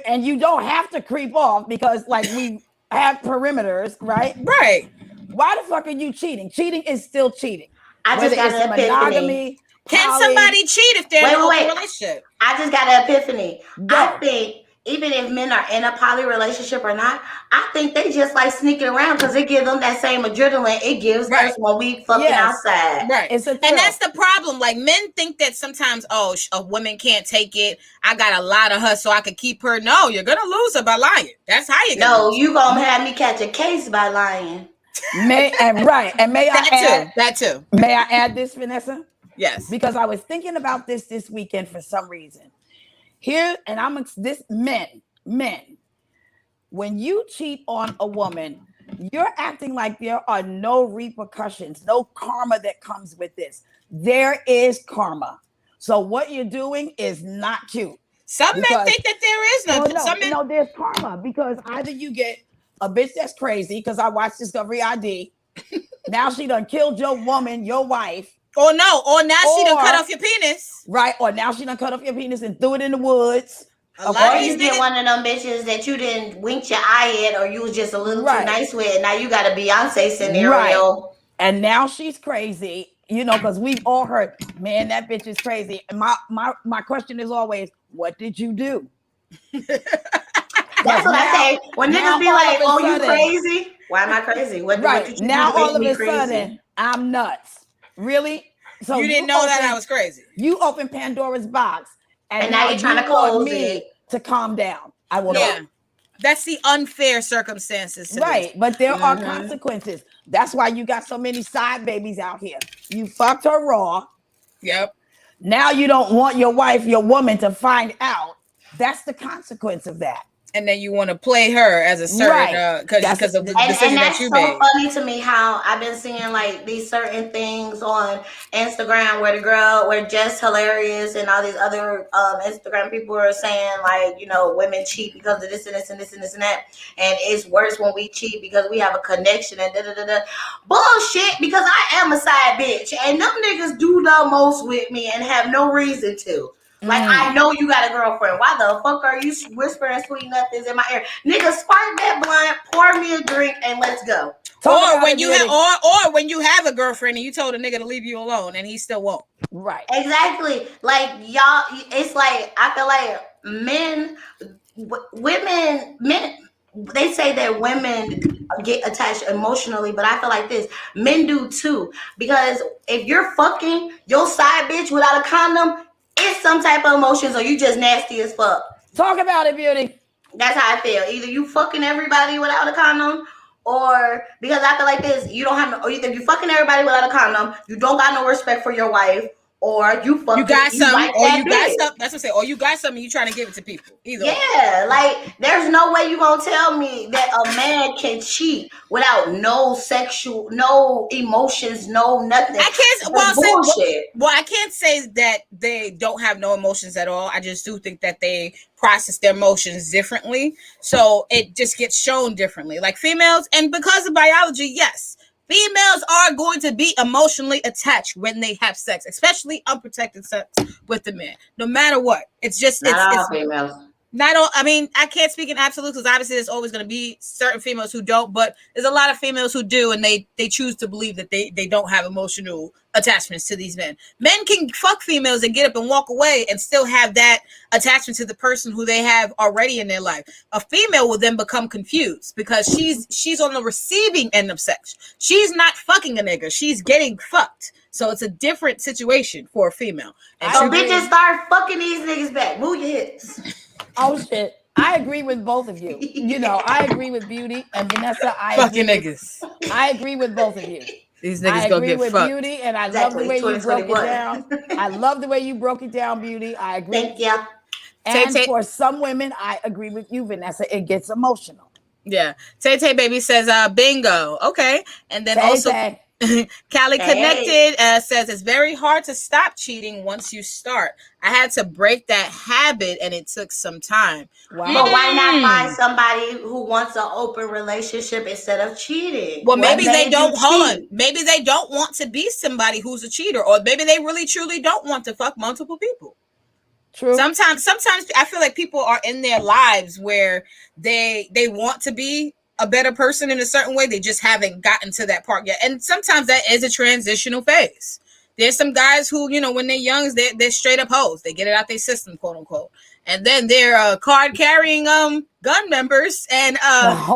and you don't have to creep off because, like, we have perimeters, right? Right. Why the fuck are you cheating? Cheating is still cheating. I just got an epiphany. Monogamy, can somebody cheat if they're in an open relationship? I just got an epiphany. Go. I think even if men are in a poly relationship or not, I think they just like sneaking around because it gives them that same adrenaline it gives us when we fucking outside. Right. It's a and that's the problem. Like, men think that sometimes, a woman can't take it. I got a lot of her so I could keep her. No, you're going to lose her by lying. That's how you're going to lose her. You going to have me catch a case by lying. May I that too. May I add this, Vanessa? Yes. Because I was thinking about this weekend for some reason. Here, and men, when you cheat on a woman, you're acting like there are no repercussions, no karma that comes with this. There is karma. So what you're doing is not cute. Some men think that there is none. No, there's karma because either you get a bitch that's crazy, because I watched Discovery ID. Now she done killed your woman, your wife. Or now she done cut off your penis. Right, or now she done cut off your penis and threw it in the woods. Or you get one of them bitches that you didn't wink your eye at or you was just a little too nice with. Now you got a Beyonce scenario. Right. And now she's crazy, because we've all heard, man, that bitch is crazy. And my question is always, what did you do? That's what I say. When niggas be like, oh, you crazy? Why am I crazy? What did you now do to all of make a me crazy? sudden, I'm nuts. Really? So you didn't know that I was crazy. You opened Pandora's box. And now you're trying to close me to calm down. I will not. That's the unfair circumstances. Right. But there are consequences. That's why you got so many side babies out here. You fucked her raw. Yep. Now you don't want your wife, your woman to find out. That's the consequence of that. And then you want to play her as a certain because of the decision that you made. And that's so funny to me how I've been seeing like these certain things on Instagram where the girl, where Jess Hilarious and all these other Instagram people are saying like, women cheat because of this and this and this and this and that, and it's worse when we cheat because we have a connection and bullshit. Because I am a side bitch and them niggas do the most with me and have no reason to. Like, I know you got a girlfriend. Why the fuck are you whispering sweet nothings in my ear? Nigga, spark that blunt, pour me a drink, and let's go. Or when you have a girlfriend and you told a nigga to leave you alone and he still won't. Right. Exactly. Like, y'all, it's like, I feel like men, they say that women get attached emotionally, but I feel like this, men do too. Because if you're fucking your side bitch without a condom, it's some type of emotions or you just nasty as fuck. Talk about it, beauty. That's how I feel. Either you fucking everybody without a condom, or because I feel like this, you don't have no, or either you fucking everybody without a condom, you don't got no respect for your wife, or you fucking You got you something, like or that you got bitch. something. That's what I say. Or you got something, you trying to give it to people. Either. Yeah, like there's no way you gonna tell me that a man can cheat without no emotions, no nothing. I can't. That's bullshit. Well, I can't say that they don't have no emotions at all. I just do think that they process their emotions differently, so it just gets shown differently. Like females, and because of biology, yes, females are going to be emotionally attached when they have sex, especially unprotected sex with the man. No matter what, it's just Not all it's females. not all. I mean, I can't speak in absolute because obviously there's always going to be certain females who don't, but there's a lot of females who do, and they choose to believe that they don't have emotional attachments to these men. Men can fuck females and get up and walk away and still have that attachment to the person who they have already in their life. A female will then become confused because she's on the receiving end of sex. She's not fucking a nigga, she's getting fucked. So it's a different situation for a female. And So bitches start fucking these niggas back. Move your hips. Oh shit. I agree with both of you. You know, I agree with Beauty and Vanessa. fucking niggas. I agree with both of you. These niggas I gonna agree get with fucked. Beauty, and I Exactly, love the way you broke it 2021. down. I love the way you broke it down, Beauty. I agree. Thank you. And Tay-Tay- for some women, I agree with you, Vanessa. It gets emotional. Yeah. Tay Baby says, bingo. Okay. And then also Tay-Tay. Callie Hey. Connected says it's very hard to stop cheating once you start. I had to break that habit and it took some time. Wow. But why not find somebody who wants an open relationship instead of cheating? Well, What maybe they made don't you hold on. cheat? Maybe they don't want to be somebody who's a cheater, or maybe they really truly don't want to fuck multiple people. True. Sometimes I feel like people are in their lives where they want to be a better person in a certain way. They just haven't gotten to that part yet. And sometimes that is a transitional phase. There's some guys who, you know, when they're young, they're straight up hoes. They get it out their system, quote unquote. And then they're card carrying gun members and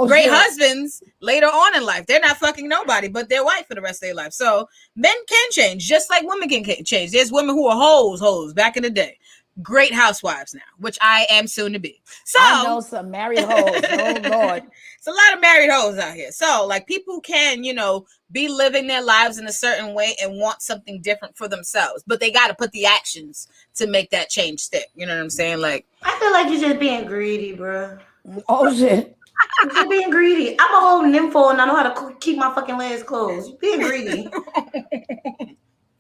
great husbands later on in life. They're not fucking nobody, but they're white for the rest of their life. So men can change, just like women can change. There's women who are hoes back in the day. Great housewives now, which I am soon to be. So I know some married hoes. Oh Lord. It's a lot of married hoes out here. So like people can, you know, be living their lives in a certain way and want something different for themselves, but they got to put the actions to make that change stick. You know what I'm saying? Like, I feel like you're just being greedy, bro. Oh shit. You're just being greedy. I'm a whole nympho and I know how to keep my fucking legs closed. You're being greedy.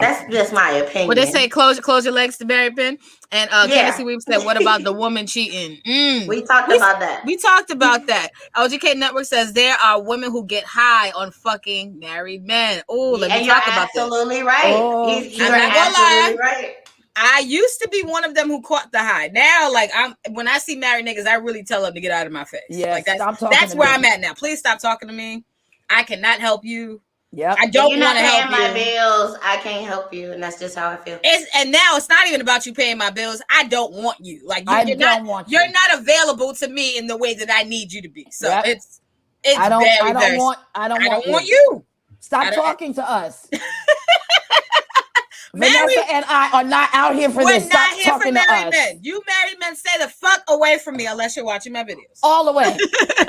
That's just my opinion. Well, they say close your legs to Barry Pin. And Candace Weave said, what about the woman cheating? We talked about that. We talked about that. LGK Network says there are women who get high on fucking married men. Oh, let me talk about this. Absolutely right. Oh, You're I'm not gonna absolutely lie. right. I used to be one of them who caught the high. Now, like when I see married niggas, I really tell them to get out of my face. Yes, like that's where I'm at now. Please stop talking to me. I cannot help you. Yep. I don't You're not want to help paying my you. bills. I can't help you, and that's just how I feel. And now it's not even about you paying my bills. I don't want you. Like you're not available to me in the way that I need you to be. So it's I don't want you. Stop talking to us. Vanessa and I are not out here for this. Stop talking to us. Men. You married men, stay the fuck away from me unless you're watching my videos. All the way.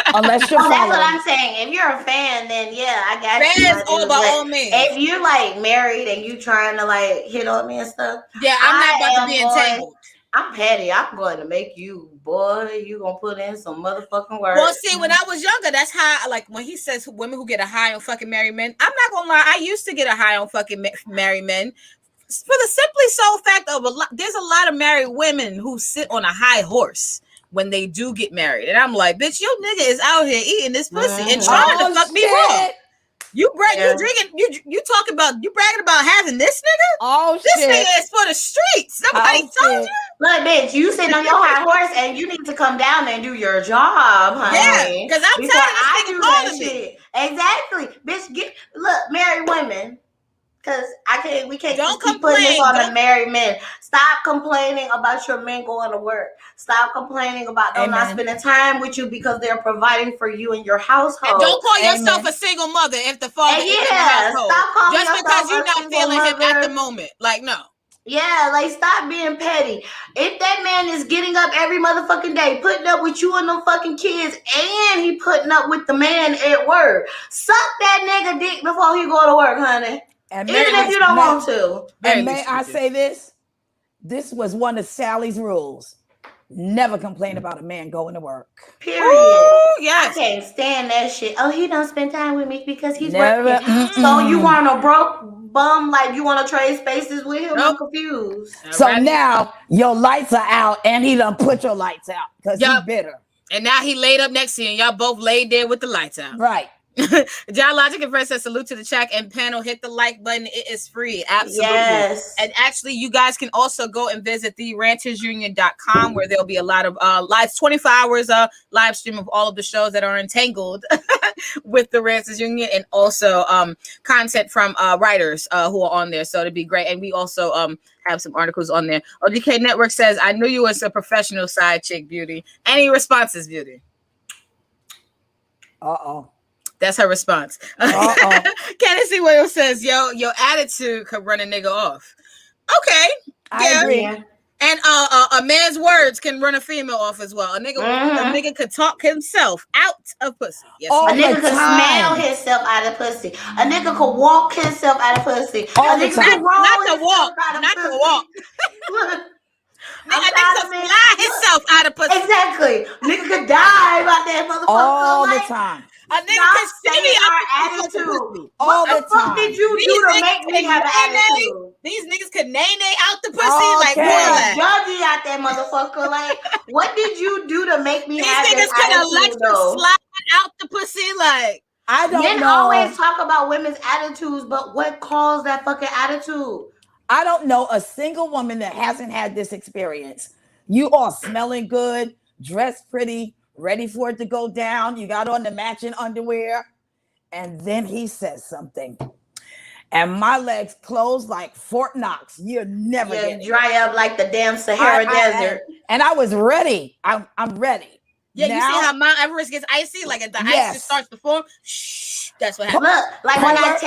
Unless you're that's what I'm saying. If you're a fan, then yeah, I got you. Fans all by all means. If you're like married and you trying to like hit on me and stuff, yeah, I'm not about to be entangled. I'm petty. I'm going to make you, boy. You gonna put in some motherfucking work. Well, see, when I was younger, that's how. Like when he says women who get a high on fucking married men, I'm not gonna lie. I used to get a high on fucking married men. For the simply sole fact of there's a lot of married women who sit on a high horse when they do get married, and I'm like, bitch, your nigga is out here eating this pussy and trying to fuck me raw. You drinking, you talking about, you bragging about having this nigga? Oh this shit! This nigga is for the streets. Somebody told you. Look, bitch, you sitting on your high horse and you need to come down and do your job, honey. Yeah, because I'm tired of this nigga calling me. Exactly, bitch. Look, married women. Because we can't don't keep putting this on the married men. Stop complaining about your men going to work. Stop complaining about them not spending time with you because they're providing for you and your household. And don't call yourself a single mother if the father is in the household. Stop calling just because you're not feeling him at the moment. Like, no. Yeah, like stop being petty. If that man is getting up every motherfucking day, putting up with you and them fucking kids, and he putting up with the man at work, suck that nigga dick before he go to work, honey. And Even if you don't want to. And may I say this? This was one of Sally's rules. Never complain about a man going to work. Period. Ooh, yes. I can't stand that shit. Oh, he don't spend time with me because he's Never. working. So you want a broke bum, like you want to trade spaces with him? I'm confused. So now your lights are out and he done put your lights out because he's bitter. And now he laid up next to you and y'all both laid there with the lights out. Right. John Logic and Friends says salute to the chat and panel. Hit the like button. It is free. Absolutely. Yes. And actually, you guys can also go and visit therantersunion.com where there'll be a lot of live 24 hours live stream of all of the shows that are entangled with the Ranters Union, and also content from writers who are on there. So it'd be great. And we also have some articles on there. OGK Network says, I knew you was a professional side chick, Beauty. Any responses, Beauty? Uh-oh. That's her response. Kennedy Williams says, yo, your attitude could run a nigga off. Okay. I agree. And a man's words can run a female off as well. A nigga could talk himself out of pussy. Yes, a nigga could smell himself out of pussy. A nigga could walk himself out of pussy. All the time. Not to walk. Nigga could fly himself out of pussy. Exactly. Nigga could die about that motherfucker. All the time. A nigga can see our attitude. All what the fuck did you do to make me have an attitude? These niggas could nay out the pussy like Judgy out that motherfucker. Like, what did you do to make me have this attitude? These niggas could electric slide out the pussy like. I don't Men know. always talk about women's attitudes, but what caused that fucking attitude? I don't know a single woman that hasn't had this experience. You all smelling good, dressed pretty, ready for it to go down. You got on the matching underwear. And then he says something. And my legs closed like Fort Knox. You're never getting dry up like the damn Sahara Desert. And I was ready. I'm ready. Yeah, now, you see how Mount Everest gets icy? Like if the ice just starts to form, shh, that's what happens. Look, like when I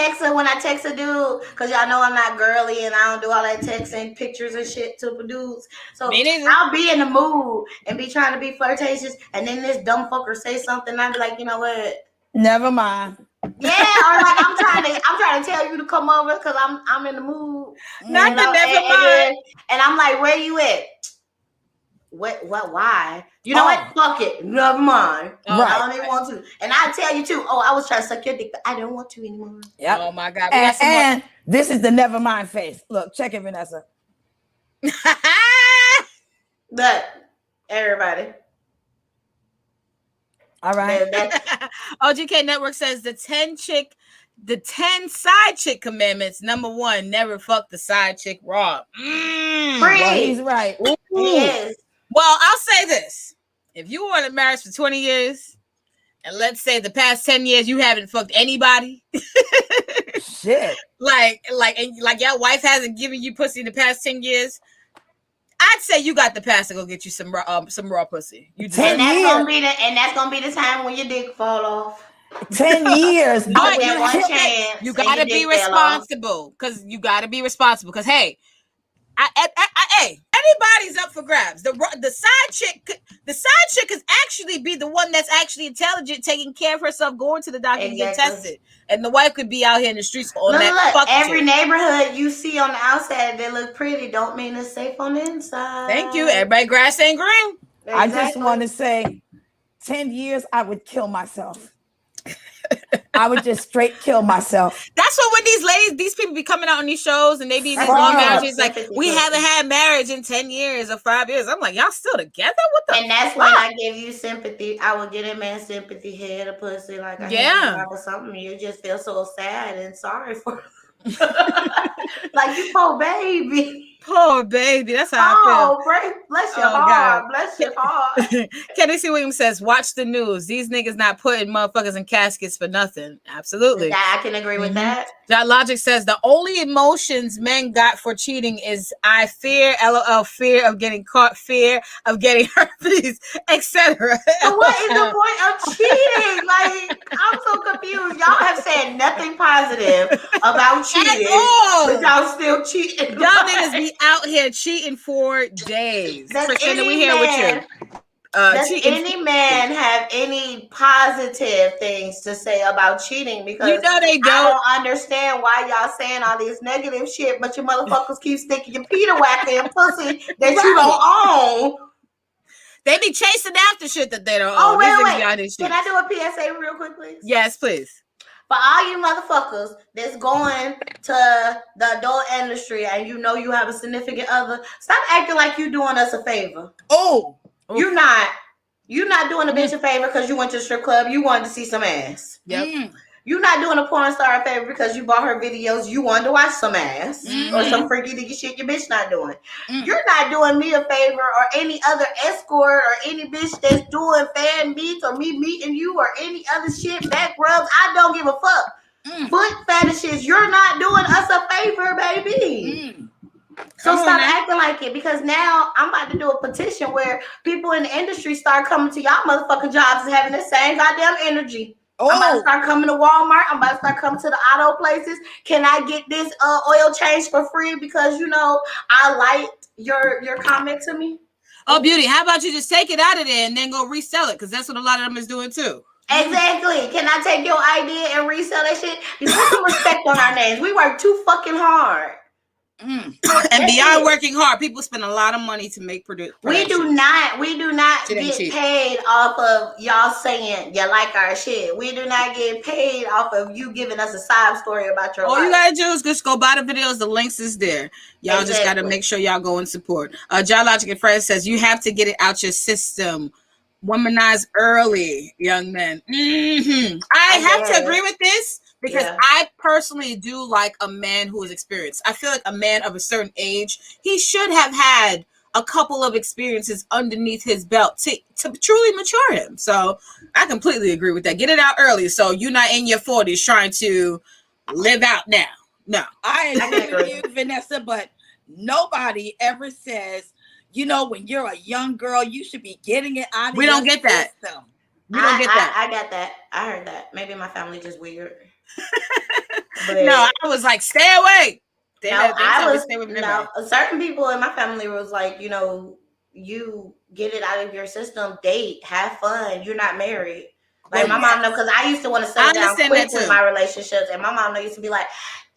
text a dude, because y'all know I'm not girly and I don't do all that texting pictures and shit to dudes. So I'll be in the mood and be trying to be flirtatious, and then this dumb fucker say something, and I'll be like, you know what? Never mind. Yeah, or like I'm trying to tell you to come over because I'm in the mood. Not the never mind. And I'm like, where you at? What? Why? You know what? Fuck it. Never mind. I don't even want to. And I tell you too. Oh, I was trying to suck your dick, but I don't want to anymore. Yep. Oh my God. And this is the never mind face. Look, check it, Vanessa. But everybody. All right. OGK Network says the 10 side chick commandments. Number 1, never fuck the side chick raw. Well, he's right. He is. Well, I'll say this. If you were in a marriage for 20 years, and let's say the past 10 years you haven't fucked anybody. Shit. Like your wife hasn't given you pussy in the past 10 years. I'd say you got the pass to go get you some raw pussy. And that's gonna be the time when your dick fall off. 10 years. You gotta be responsible. Because hey, hey, anybody's up for grabs. The side chick could actually be the one that's actually intelligent, taking care of herself, going to the doctor and get tested. And the wife could be out here in the streets on that. Look, every neighborhood you see on the outside that look pretty don't mean it's safe on the inside. Thank you. Everybody grass ain't green. Exactly. I just want to say 10 years, I would kill myself. I would just straight kill myself. That's what when these people be coming out on these shows and they be these long marriages, like we haven't had marriage in 10 years or 5 years. I'm like, y'all still together? What the? And that's when I give you sympathy. I would get a man sympathy, head a pussy, like or something. You just feel so sad and sorry for. Like you poor baby. Poor baby. That's how I feel. Bless your heart. God. Bless your heart. Kennedy Williams says, watch the news. These niggas not putting motherfuckers in caskets for nothing. Absolutely. Yeah, I can agree with that. That Logic says the only emotions men got for cheating is I fear, LOL, fear of getting caught, fear of getting herpes, etc. So what is the point of cheating? Like, I'm so confused. Y'all have said nothing positive about cheating, but y'all still cheating. Y'all niggas be out here cheating for days. Christina, we here with you. Does cheating. any man have any positive things to say about cheating? Because You know they I don't. don't understand why y'all saying all this negative shit, but you motherfuckers keep sticking your Peter whacker and pussy that you don't own. They be chasing after shit that they don't Oh, own. wait. Can I do a PSA real quick, please? Yes, please. For all you motherfuckers that's going to the adult industry and you know you have a significant other, stop acting like you doing us a favor. Oh, You're not. You're not doing a bitch a favor because you went to the strip club. You wanted to see some ass. Yep. You're not doing a porn star a favor because you bought her videos. You wanted to watch some ass or some freaky diggy shit your bitch not doing. You're not doing me a favor or any other escort or any bitch that's doing fan meets or me meeting you or any other shit, back rubs. I don't give a fuck. Foot fetishes. You're not doing us a favor, baby. So stop acting like it, because now I'm about to do a petition where people in the industry start coming to y'all motherfucking jobs and having the same goddamn energy. I'm about to start coming to Walmart. I'm about to start coming to the auto places. Can I get this oil change for free because, you know, I liked your comment to me? Oh, beauty. How about you just take it out of there and then go resell it? Because that's what a lot of them is doing too. Exactly. Can I take your idea and resell that shit? You put some respect on our names. We work too fucking hard. And beyond working hard, people spend a lot of money to make produce. We do not get paid off of y'all saying you like our shit. We do not get paid off of you giving us a side story about your life. All you gotta do is just go buy the videos. The links is there. Y'all just gotta make sure y'all go and support. Logic and Fred says you have to get it out your system. Womanize early, young men. I have to agree with this. Because I personally do like a man who is experienced. I feel like a man of a certain age, he should have had a couple of experiences underneath his belt to truly mature him. So I completely agree with that. Get it out early so you're not in your 40s trying to live out now. No. I agree with you, Vanessa, but nobody ever says, you know, when you're a young girl, you should be getting it out of We don't get that. We don't get that. I got that. I heard that. Maybe my family just weird. But no, I was like, stay away. Certain people in my family was like, you know, you get it out of your system, date, have fun. You're not married. Like my mom know, because I used to want to settle down quick with my relationships, and my mom used to be like,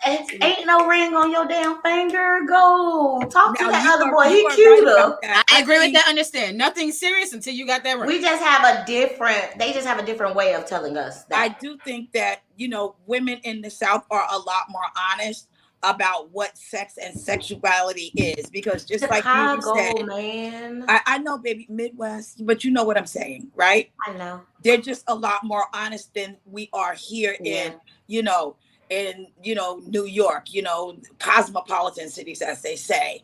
ain't no ring on your damn finger. Go talk to that other boy. He cuter. I agree with that. Understand. Nothing serious until you got that ring. They just have a different way of telling us that. I do think that, you know, women in the South are a lot more honest about what sex and sexuality is, because just Chicago, like you said, man. I know, baby, Midwest, but you know what I'm saying, right? I know. They're just a lot more honest than we are here in, you know, New York, you know, cosmopolitan cities, as they say,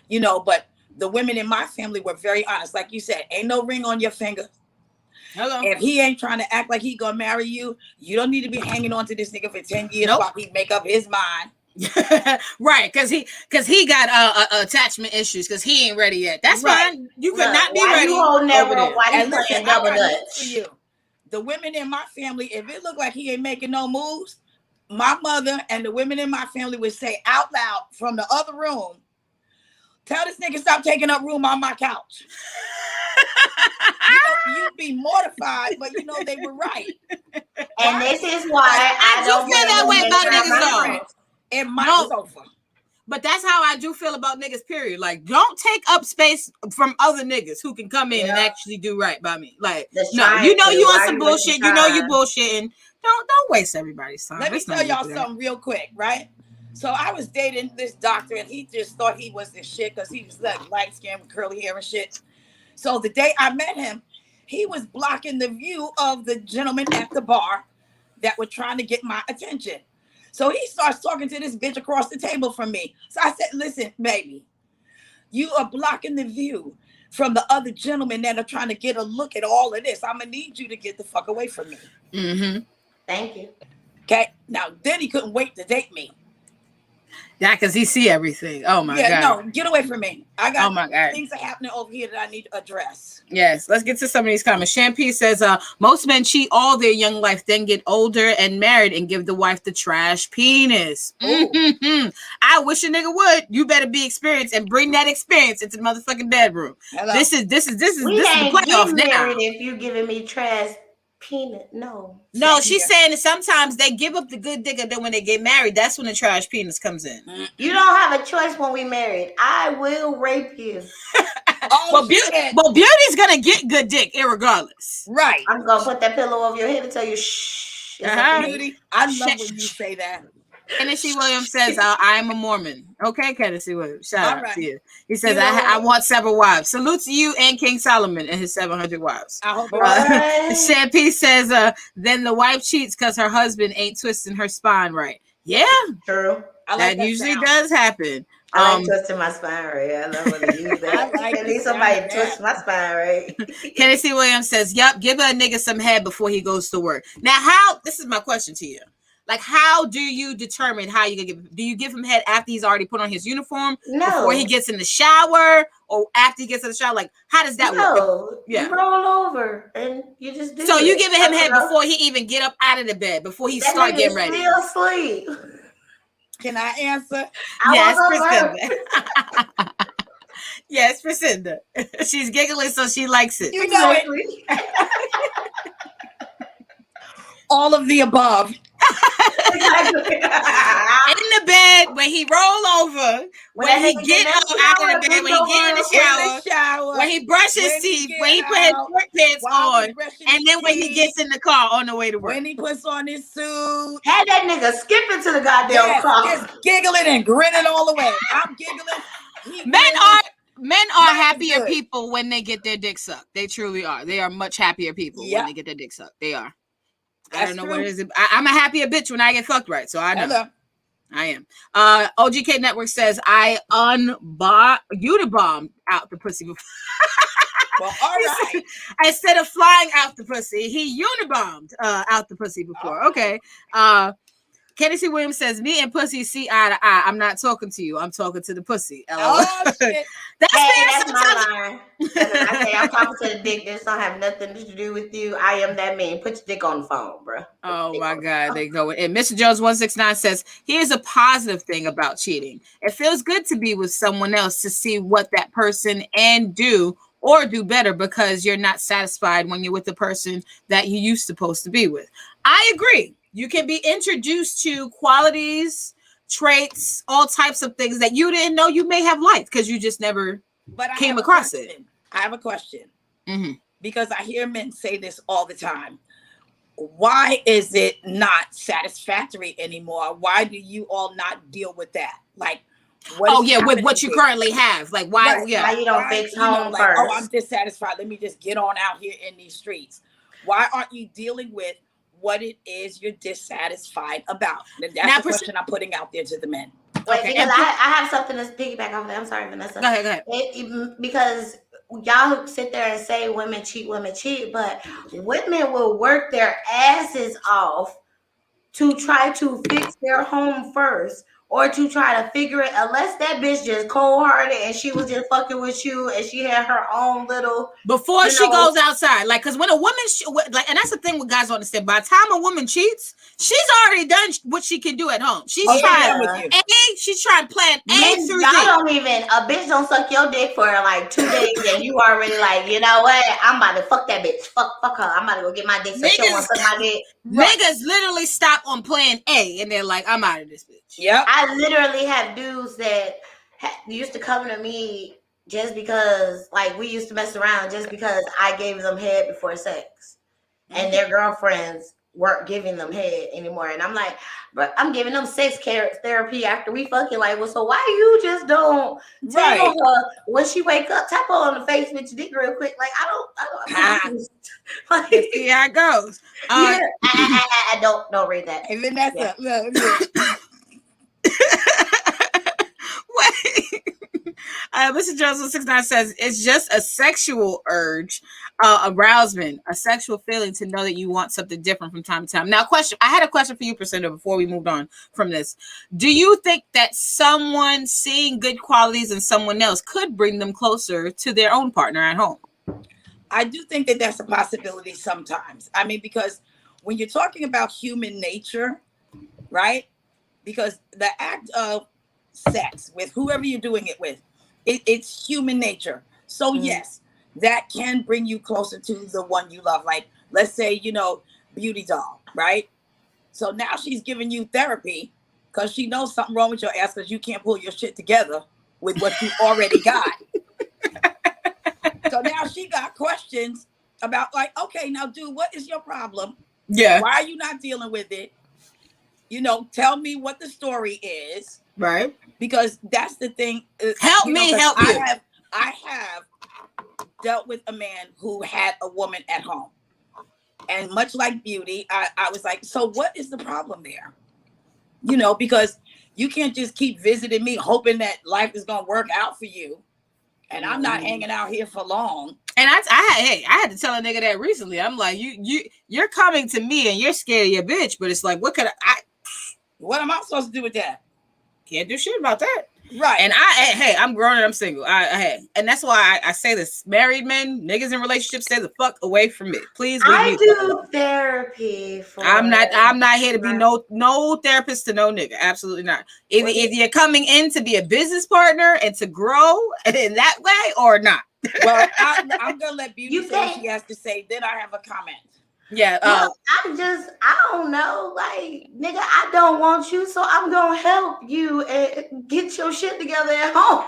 you know, but the women in my family were very honest. Like you said, ain't no ring on your finger. Hello. If he ain't trying to act like he gonna marry you, you don't need to be hanging on to this nigga for 10 years while he make up his mind. Right, because he got attachment issues because he ain't ready yet. That's fine. You could not be ready. You holding that rope? Why you playing double dutch? For you, the women in my family, if it looked like he ain't making no moves, my mother and the women in my family would say out loud from the other room, "Tell this nigga stop taking up room on my couch." You'd be mortified, but you know they were right. And this is why I don't feel that way about niggas though. In my sofa. But that's how I do feel about niggas, period. Like, don't take up space from other niggas who can come in and actually do right by me. Like, no, you know you on some bullshit. You know you bullshitting. Don't waste everybody's time. Let me tell y'all something real quick, right? So I was dating this doctor, and he just thought he was the shit because he was like light skinned with curly hair and shit. So the day I met him, he was blocking the view of the gentleman at the bar that were trying to get my attention. So he starts talking to this bitch across the table from me. So I said, "Listen, baby, you are blocking the view from the other gentlemen that are trying to get a look at all of this. I'm going to need you to get the fuck away from me." Thank you. Okay. Now, then he couldn't wait to date me. That because he see everything. Oh my Yeah, God. no, get away from me. I got Oh my God. things are happening over here that I need to address. Yes, let's get to some of these comments. Champy says, most men cheat all their young life, then get older and married and give the wife the trash penis. Mm-hmm. I wish a nigga would. You better be experienced and bring that experience into the motherfucking bedroom. Hello. This is We the ain't playoff getting now. married if you giving me trash peanut. No. No, Same she's here. saying that sometimes they give up the good dick, and then when they get married, that's when the trash penis comes in. You don't have a choice when we married. I will rape you. Oh, Well, shit. Beauty's gonna get good dick irregardless. Right. I'm gonna put that pillow over your head and tell you, shh. It's Uh-huh. okay. Beauty. I love when you say that. Tennessee Williams says, I am a Mormon. Okay, Tennessee Williams. Shout All out right. to you. He says, You know I what? want several wives. Salute to you and King Solomon and his 700 wives. I hope What? Champy says, then the wife cheats because her husband ain't twisting her spine right. Yeah, True. I like that usually sound. does happen. I like twisting my spine, right? I love when they use that. I like I the need sound somebody of to that. twist my spine, right? Tennessee Williams says, yup, give a nigga some head before he goes to work. Now, this is my question to you. Like, how do you determine how you're gonna give? Do you give him head after he's already put on his uniform, No. before he gets in the shower, or after he gets in the shower? Like, how does that work? No, Yeah. you roll over and you just do So it. you giving him head You know? before he even get up out of the bed, before he That start nigga getting ready. still asleep. Can I answer? Yes, I Priscinda. Yes, Priscinda. She's giggling, so she likes it. You know it. All of the above. Exactly. In the bed, when he roll over, when he get up out of the bed, when he get in the shower, when he brushes his teeth, when he put his work pants on, and then when he gets in the car on the way to work. When he puts on his suit. Had that nigga skipping to the goddamn car. Just giggling and grinning all the way. I'm giggling. Men are Life is happier good. people when they get their dick sucked. They truly are. They are much happier people when they get their dick sucked. They are. I don't know what it is. I'm a happier bitch when I get fucked right. So I know. Hello. I am. OGK Network says I unibombed out the pussy before. Well, all right. Instead of flying out the pussy, he unibombed out the pussy before. Okay. Tennessee Williams says, me and pussy see eye to eye. I'm not talking to you. I'm talking to the pussy. LOL. Oh, shit. That's my line. I say I'm talking to the dick. This don't have nothing to do with you. I am that man. Put your dick on the phone, bro. Oh my God, they go. And Mr. Jones 169 says, here's a positive thing about cheating. It feels good to be with someone else to see what that person and do or do better, because you're not satisfied when you're with the person that you used supposed to be with. I agree. You can be introduced to qualities, traits, all types of things that you didn't know you may have liked because you just never came across it. I have a question. Mm-hmm. Because I hear men say this all the time. Why is it not satisfactory anymore? Why do you all not deal with that? Like, with what you currently have. Like, why? Right. Yeah. Why you don't fix home first? Oh, I'm dissatisfied. Let me just get on out here in these streets. Why aren't you dealing with what it is you're dissatisfied about? That's the question I'm putting out there to the men. Wait, because I have something to piggyback off that. I'm sorry, Vanessa. Go ahead. Because y'all sit there and say women cheat, but women will work their asses off to try to fix their home first, or to try to figure it, unless that bitch just cold-hearted and she was just fucking with you and she had her own little... Before she goes outside. Like, because when a woman... and that's the thing what guys don't understand. By the time a woman cheats, she's already done what she can do at home. She's trying A, she's trying to plan A through D. A bitch don't suck your dick for like 2 days and you already like, you know what? I'm about to fuck that bitch. Fuck her. I'm about to go get my dick. So she don't want to suck my dick. Niggas literally stop on plan A and they're like, I'm out of this bitch. Yeah. I literally have dudes that used to come to me just because, like, we used to mess around just because I gave them head before sex. And their girlfriends weren't giving them head anymore. And I'm like, bro, I'm giving them sex therapy after we fucking. Like, well, so why you just don't tell her when she wake up, tap her on the face with your dick real quick? Like, I don't like, see how it goes. Yeah, I don't read that. Hey, Vanessa, look. Wait. Mr. Jones 69 says it's just a sexual urge. arousement, a sexual feeling to know that you want something different from time to time. Now, I had a question for you, Priscilla, before we moved on from this. Do you think that someone seeing good qualities in someone else could bring them closer to their own partner at home? I do think that that's a possibility sometimes. I mean, because when you're talking about human nature, right? Because the act of sex with whoever you're doing it with, it's human nature. So yes, that can bring you closer to the one you love. Like, let's say, beauty doll, right? So now she's giving you therapy because she knows something wrong with your ass because you can't pull your shit together with what you already got. So now she got questions about, like, okay, now dude, what is your problem? Yeah. Why are you not dealing with it? Tell me what the story is. Right. Because that's the thing. Help me help you. I have dealt with a man who had a woman at home. And much like Beauty, I was like, so what is the problem there? Because you can't just keep visiting me hoping that life is going to work out for you. And I'm not hanging out here for long. And I had to tell a nigga that recently. I'm like, you're coming to me and you're scared of your bitch, but it's like, what am I supposed to do with that? Can't do shit about that. Right. And I'm grown and I'm single. And that's why I say this. Married men, niggas in relationships, stay the fuck away from me. Please leave me. I do therapy for I'm not here to be no therapist to no nigga. Absolutely not. If you're coming in to be a business partner and to grow in that way or not. Well, I'm gonna let Beauty say what she has to say. Then I have a comment. Yeah. I don't know. Like, nigga, I don't want you, so I'm gonna help you and get your shit together at home.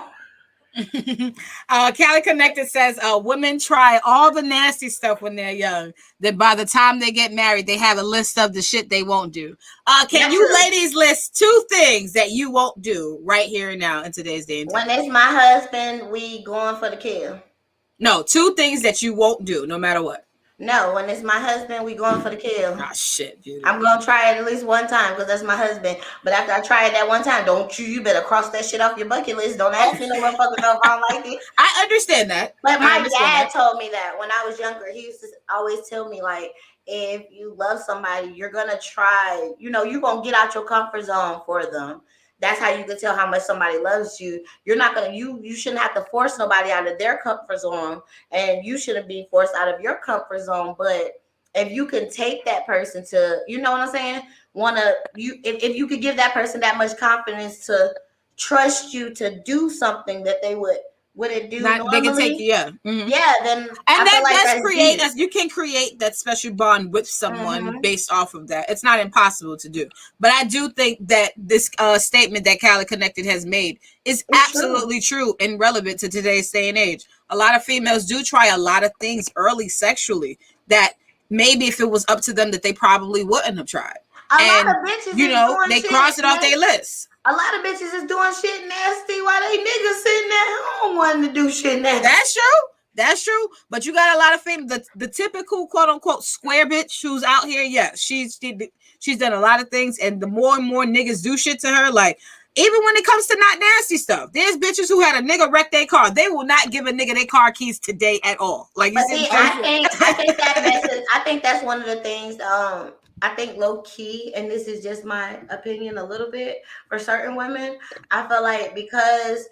Cali Connected says women try all the nasty stuff when they're young. That by the time they get married, they have a list of the shit they won't do. Can you ladies list 2 things that you won't do right here and now in today's day and time? When it's my husband, we going for the kill. No, 2 things that you won't do, no matter what. No, when it's my husband, we going for the kill. Ah, shit, dude. I'm gonna try it at least one time because that's my husband. But after I try it that one time, you better cross that shit off your bucket list. Don't ask me no motherfucker if I don't like it. I understand that. But my dad told me that when I was younger. He used to always tell me, like, if you love somebody, you're gonna try, you're gonna get out your comfort zone for them. That's how you can tell how much somebody loves you. You're not gonna you shouldn't have to force nobody out of their comfort zone, and you shouldn't be forced out of your comfort zone. But if you can take that person to, you know what I'm saying? If you could give that person that much confidence to trust you to do something that they wouldn't do normally. They can take then you can create that special bond with someone based off of that. It's not impossible to do, but I do think that this statement that Cali Connected has made is absolutely true and relevant to today's day and age. A lot of females do try a lot of things early sexually that maybe if it was up to them that they probably wouldn't have tried. A lot of bitches they cross it off their list. A lot of bitches is doing shit nasty while they niggas sitting at home wanting to do shit nasty. That's true. But you got a lot of females, the typical quote unquote square bitch who's out here. Yeah, she's done a lot of things, and the more and more niggas do shit to her, like even when it comes to not nasty stuff, there's bitches who had a nigga wreck their car. They will not give a nigga their car keys today at all. Like, you see, I think that's one of the things. I think low key, and this is just my opinion a little bit, for certain women, I feel like because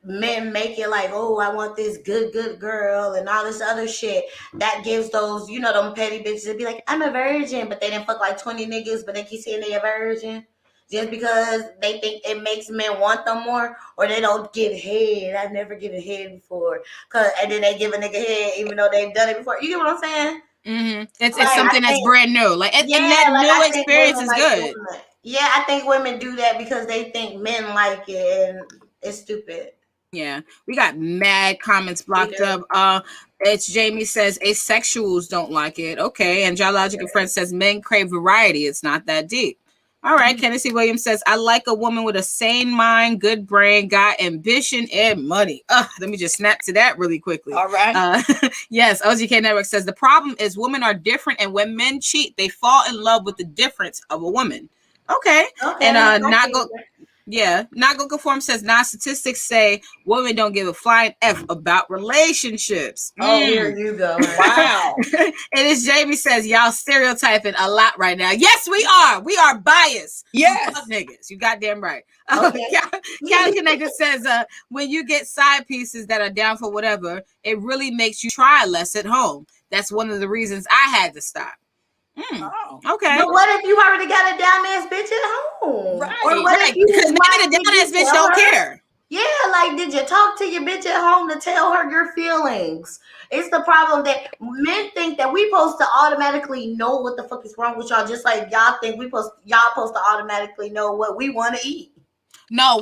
men make it like, oh, I want this good girl and all this other shit, that gives those, them petty bitches to be like, I'm a virgin, but they didn't fuck like 20 niggas, but they keep saying they a virgin. Just because they think it makes men want them more, or they don't give head. I've never given head before. And then they give a nigga head even though they've done it before. You get what I'm saying? Mm-hmm. It's something that's brand new. Like, and that new experience is good. Yeah, I think women do that because they think men like it, and it's stupid. Yeah, we got mad comments blocked up. It's Jamie says asexuals don't like it. Okay, and Geological Friend says men crave variety. It's not that deep. All right, Kennedy Williams says, I like a woman with a sane mind, good brain, got ambition, and money. Let me just snap to that really quickly. All right. Yes, OGK Network says, the problem is women are different, and when men cheat, they fall in love with the difference of a woman. Okay. And Yeah, not gonna conform says statistics say women don't give a flying F about relationships. Oh, here you go. Wow. And as Jamie says, y'all stereotyping a lot right now. Yes, we are. We are biased. Yes. Fuck niggas. You goddamn right. Okay. Cali Connected says, when you get side pieces that are down for whatever, it really makes you try less at home. That's one of the reasons I had to stop. Oh. Okay. But what if you already got a down ass bitch at home? Right, Or what Right. if you Because maybe the did down you ass bitch tell don't her? care. Yeah, like did you talk to your bitch at home to tell her your feelings? It's the problem that men think that we supposed to automatically know what the fuck is wrong with y'all, just like y'all think y'all supposed to automatically know what we want to eat. No,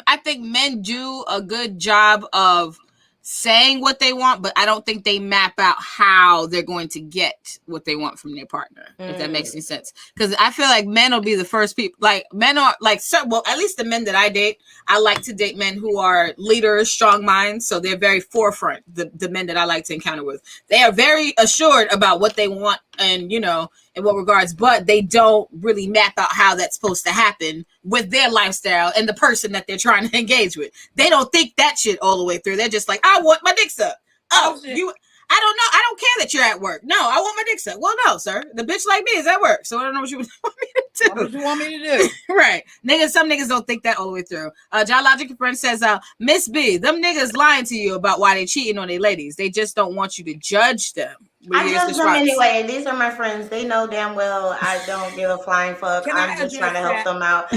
I think men do a good job of saying what they want, but I don't think they map out how they're going to get what they want from their partner, if that makes any sense. Because I feel like men will be the first people, like men are like, well, at least the men that I date, I like to date men who are leaders, strong minds. So they're very forefront, the men that I like to encounter with. They are very assured about what they want and, you know, in what regards, but they don't really map out how that's supposed to happen with their lifestyle and the person that they're trying to engage with. They don't think that shit all the way through. They're just like, I want my dick sucked. I don't know. I don't care that you're at work. No, I want my dick sucked. Well, no, sir. The bitch like me is at work. So I don't know what you want me to do. What you want me to do? Right. Niggas, some niggas don't think that all the way through. John Logic friend says, Miss B, them niggas lying to you about why they cheating on their ladies. They just don't want you to judge them. I judge them anyway. These are my friends. They know damn well I don't give a flying fuck. I'm just trying to help them out.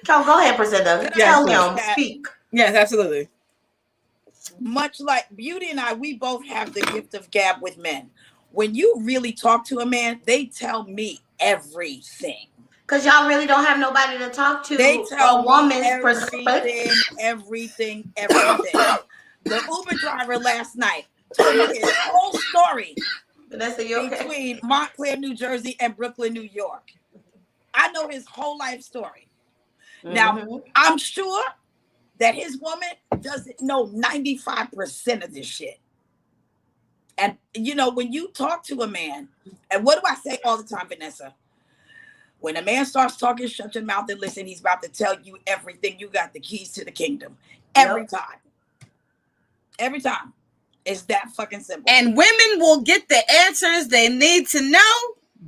Go ahead, Priscilla. Tell him. Speak. Yes, absolutely. Much like Beauty and I, we both have the gift of gab with men. When you really talk to a man, they tell me everything. Because y'all really don't have nobody to talk to. They tell a woman's perspective. Everything. The Uber driver last night told me his whole story between Montclair, New Jersey and Brooklyn, New York. I know his whole life story. Now, I'm sure that his woman doesn't know 95% of this shit. And, you know, when you talk to a man, and what do I say all the time, Vanessa? When a man starts talking, shut your mouth and listen. He's about to tell you everything. You got the keys to the kingdom. Every time. Every time. It's that fucking simple. And women will get the answers they need to know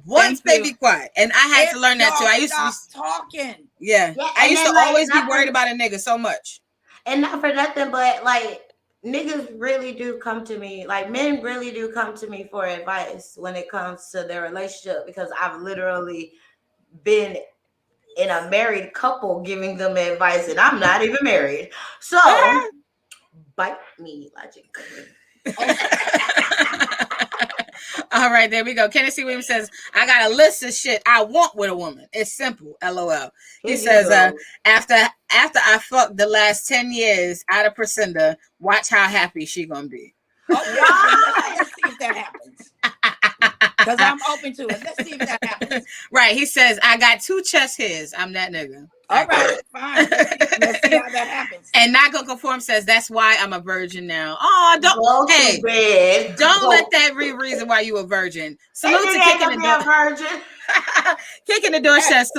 once they be quiet. And I had to learn that too. I used to be talking. Yeah. I used to always be worried about a nigga so much. And not for nothing, but like niggas really do come to me. Like men really do come to me for advice when it comes to their relationship, because I've literally been in a married couple giving them advice, and I'm not even married. So bite me, Logic. All right, there we go. Kennedy Williams says, I got a list of shit I want with a woman. It's simple. LOL. He says, after I fucked the last 10 years out of Priscilla, watch how happy she gonna be. Okay, let's see if that happens. Because I'm open to it. Let's see if that happens. Right. He says, I got 2 chest hairs. I'm that nigga. All right, fine. Let's see how that happens. And Not Gonna Conform says, that's why I'm a virgin now. Oh, don't let that be reason why you a virgin. Salute to Kicking the Door. Kicking the Door says,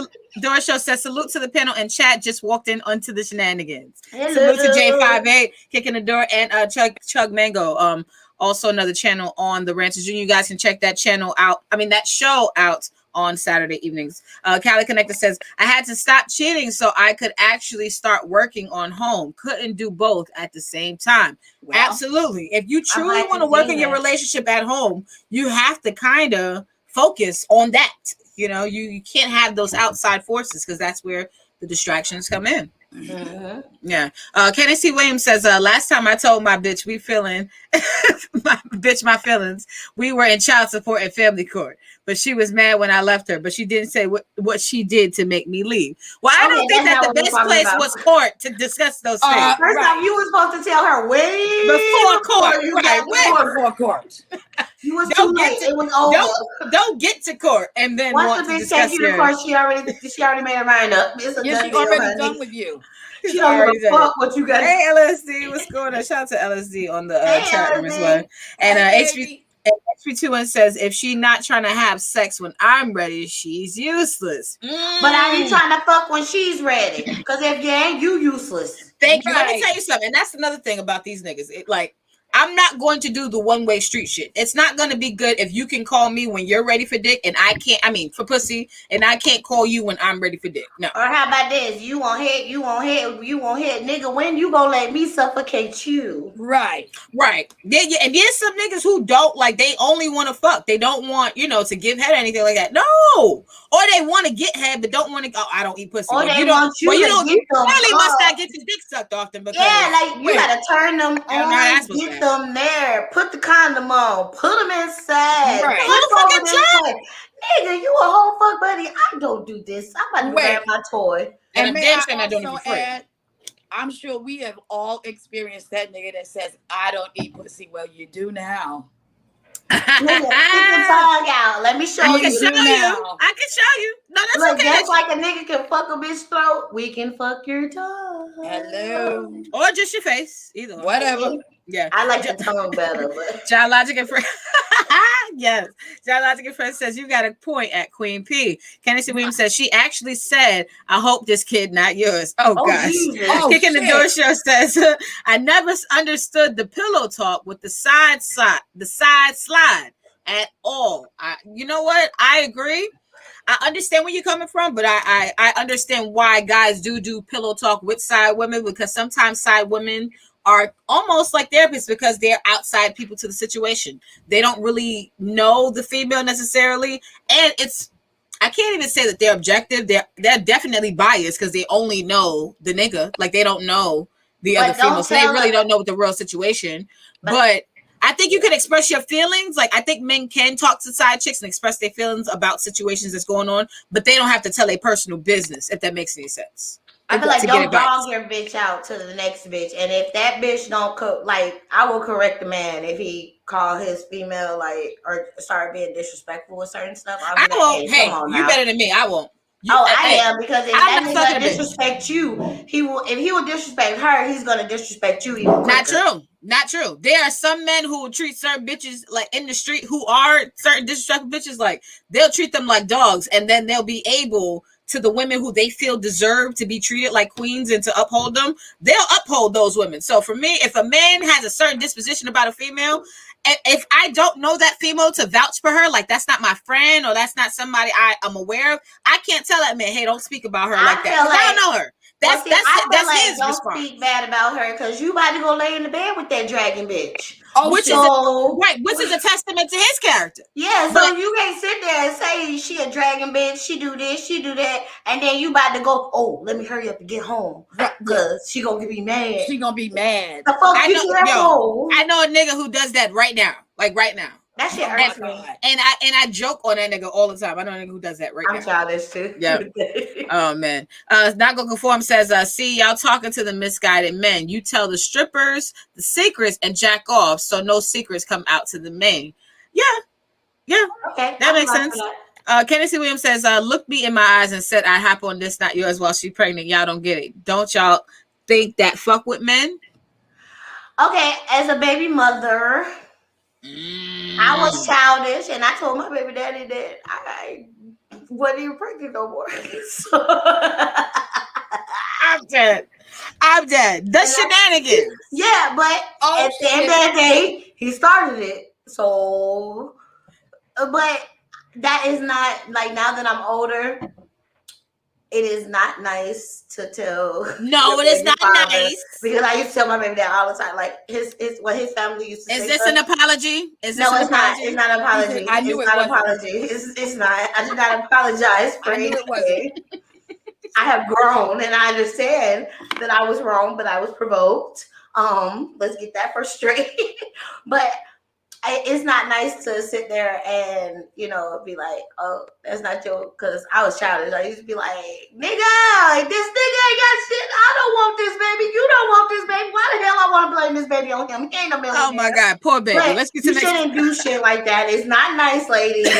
salute to the panel and chat just walked in onto the shenanigans. Hello. Salute to J58, Kicking the Door, and Chug Mango. Also another channel on the Ranters Junior. You guys can check that channel out. I mean, that show out on Saturday evenings. Cali Connector says, I had to stop cheating so I could actually start working on home. Couldn't do both at the same time. Well, absolutely. If you truly want to work in your relationship at home, you have to kind of focus on that. You know, you can't have those outside forces, because that's where the distractions come in. Mm-hmm. Yeah. Kennedy Williams says, last time I told my bitch we feeling my feelings, we were in child support and family court, but she was mad when I left her, but she didn't say what she did to make me leave. Well, I don't think that the best place was court to discuss those things. First off, you were supposed to tell her way before court. Before court. You was too late. It was over. Don't get to court and then once the bitch take you to court, she already made her mind up. It's a she already done with you. She don't give a fuck what you got. Hey LSD, what's going on? Shout out to LSD on the chat room as well. And X21 says, if she not trying to have sex when I'm ready, she's useless. But are you trying to fuck when she's ready? Because if you ain't, you useless. Thank you. Let me tell you something. And that's another thing about these niggas. I'm not going to do the one-way street shit. It's not going to be good if you can call me when you're ready for dick and I can't, for pussy, and I can't call you when I'm ready for dick. No. Or how about this? You won't hit, nigga. When you gonna let me suffocate you? Right. Yeah, and there's some niggas who don't, they only want to fuck. They don't want, to give head or anything like that. No. Or they want to get head, but don't want to go, I don't eat pussy. Or they want you to get them. You probably must not get your dick sucked often. Because, you gotta turn them on, get them there, put the condom on, put them inside. Right. Put them over nigga, you a whole fuck buddy. I don't do this. I'm about to grab my toy. And I'm damn sure I not doing it for free. I'm sure we have all experienced that nigga that says, I don't eat pussy. Well, you do now. Nigga, keep your tongue out. Let me show you. I can show you. No, that's look, okay. Just like a nigga can fuck a bitch throat, we can fuck your tongue. Hello. Or just your face. Either one. Whatever. Yeah. I like the tongue better, but John Logic and Friends. Yes. John Logic and Friends says you got a point at Queen P. Kennedy Williams says she actually said, I hope this kid not yours. Oh gosh. Kicking the door show says I never understood the pillow talk with the side slide at all. You know what? I agree. I understand where you're coming from, but I understand why guys do pillow talk with side women, because sometimes side women are almost like therapists because they're outside people to the situation. They don't really know the female necessarily. And I can't even say that they're objective. They're definitely biased because they only know the nigga. They don't know the other female. So they really don't know the real situation. But I think you can express your feelings. I think men can talk to side chicks and express their feelings about situations that's going on, but they don't have to tell their personal business, if that makes any sense. I feel like don't dog your bitch out to the next bitch. And if that bitch don't I will correct the man if he call his female or start being disrespectful with certain stuff. I won't. Hey, you better than me. I won't. I am, because if that nigga disrespect you, he will. If he will disrespect her, he's gonna disrespect you even quicker. Not true. There are some men who will treat certain bitches in the street who are certain disrespectful bitches. They'll treat them like dogs, and then they'll be able to the women who they feel deserve to be treated like queens and to uphold them. They'll uphold those women. So for me, if a man has a certain disposition about a female, if I don't know that female to vouch for her, that's not my friend or that's not somebody I'm aware of, I can't tell that man, hey, don't speak about her like that. I don't know her. That's his response. Don't speak bad about her because you about to go lay in the bed with that dragon bitch. Which is a testament to his character. Yeah, so you can't sit there and say she a dragon bitch, she do this, she do that, and then you about to go, oh, let me hurry up and get home because she gonna be mad. She gonna be mad. The fuck I know a nigga who does that right now, right now. That shit hurts me. And I joke on that nigga all the time. I know a nigga who does that right now. I'm childish too. Yeah. Oh man. Not gonna conform says, see y'all talking to the misguided men. You tell the strippers the secrets and jack off, so no secrets come out to the men. Yeah. Okay. That makes sense. Kennedy Williams says, look me in my eyes and said I hop on this, not yours, while she's pregnant. Y'all don't get it. Don't y'all think that fuck with men? Okay, as a baby mother, I was childish, and I told my baby daddy that I wasn't even pregnant no more. So I'm dead. The shenanigans. Yeah, but at the end of the day, he started it. So, but that is not now that I'm older. It is not nice to tell. No, it is not nice. Because I used to tell my baby dad all the time, what his family used to say. Is this an apology? It's not. It's not an apology. I knew it's not an apology. It's not. I did not apologize for anything. I have grown and I understand that I was wrong, but I was provoked. Let's get that first straight. But it's not nice to sit there and be like, oh, that's not your, because I was childish. I used to be like, nigga, this nigga ain't got shit. I don't want this baby. You don't want this baby. Why the hell I want to blame this baby on him? He ain't a millionaire. Oh my God, poor baby. But let's get to you shouldn't do shit like that. It's not nice, ladies.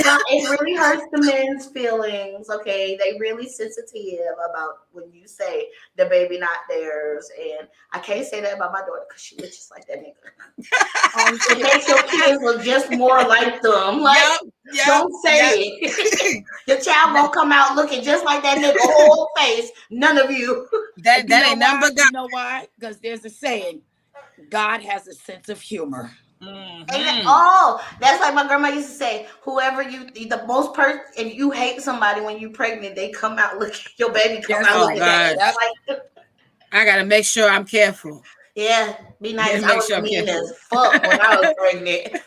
It really hurts the men's feelings. Okay, they really sensitive about when you say the baby not theirs, and I can't say that about my daughter because she looks just like that nigga. It makes your kids look just more like them. Like, don't say it. Your child gonna come out looking just like that nigga, whole face. None of you. That ain't number. You know why? Because there's a saying: God has a sense of humor. Oh, that's like my grandma used to say. Whoever the most person, if you hate somebody when you pregnant, they come out looking. Your baby come out like that. That's like, I gotta make sure I'm careful. Yeah, be nice. I was mean as fuck when I was pregnant.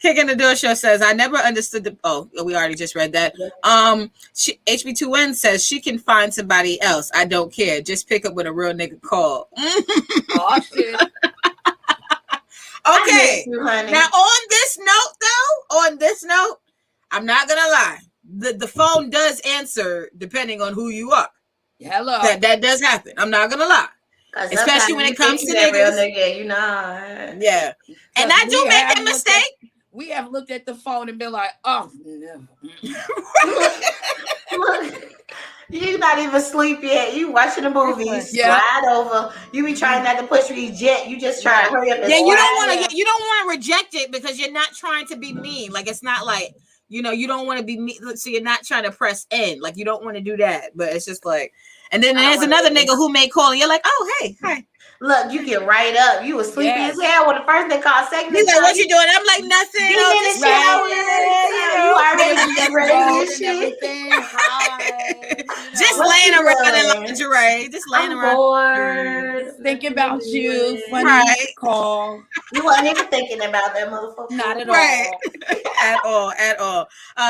Kicking the Door Show says, I never understood the. Oh, we already just read that. HB2N says she can find somebody else. I don't care. Just pick up when a real nigga call. Oh shit. Okay. You, now on this note, I'm not gonna lie. The phone does answer depending on who you are. Hello. That does happen. I'm not gonna lie. Especially when it comes to niggas. Nigga, you know. Yeah. And I do make that mistake. We have looked at the phone and been like, oh no. Look, you not even asleep yet. You watching the movies. Slide over. You be trying not to push reject. You just try to hurry up and you don't want to reject it because you're not trying to be mean. Like it's not like, you don't want to be mean. So you're not trying to press end. Like you don't want to do that. But it's just like, and then there's another nigga who may call and you're like, oh, hey, hi. Look, you get right up. You was sleepy as hell when the first they called. Second, he's like, what you doing? I'm like, nothing. Get in the shower. You already get ready and everything. Just laying around in lingerie. Just laying around. Bored. Thinking about you. Funny call. You weren't even thinking about that motherfucker. Not at all. At all.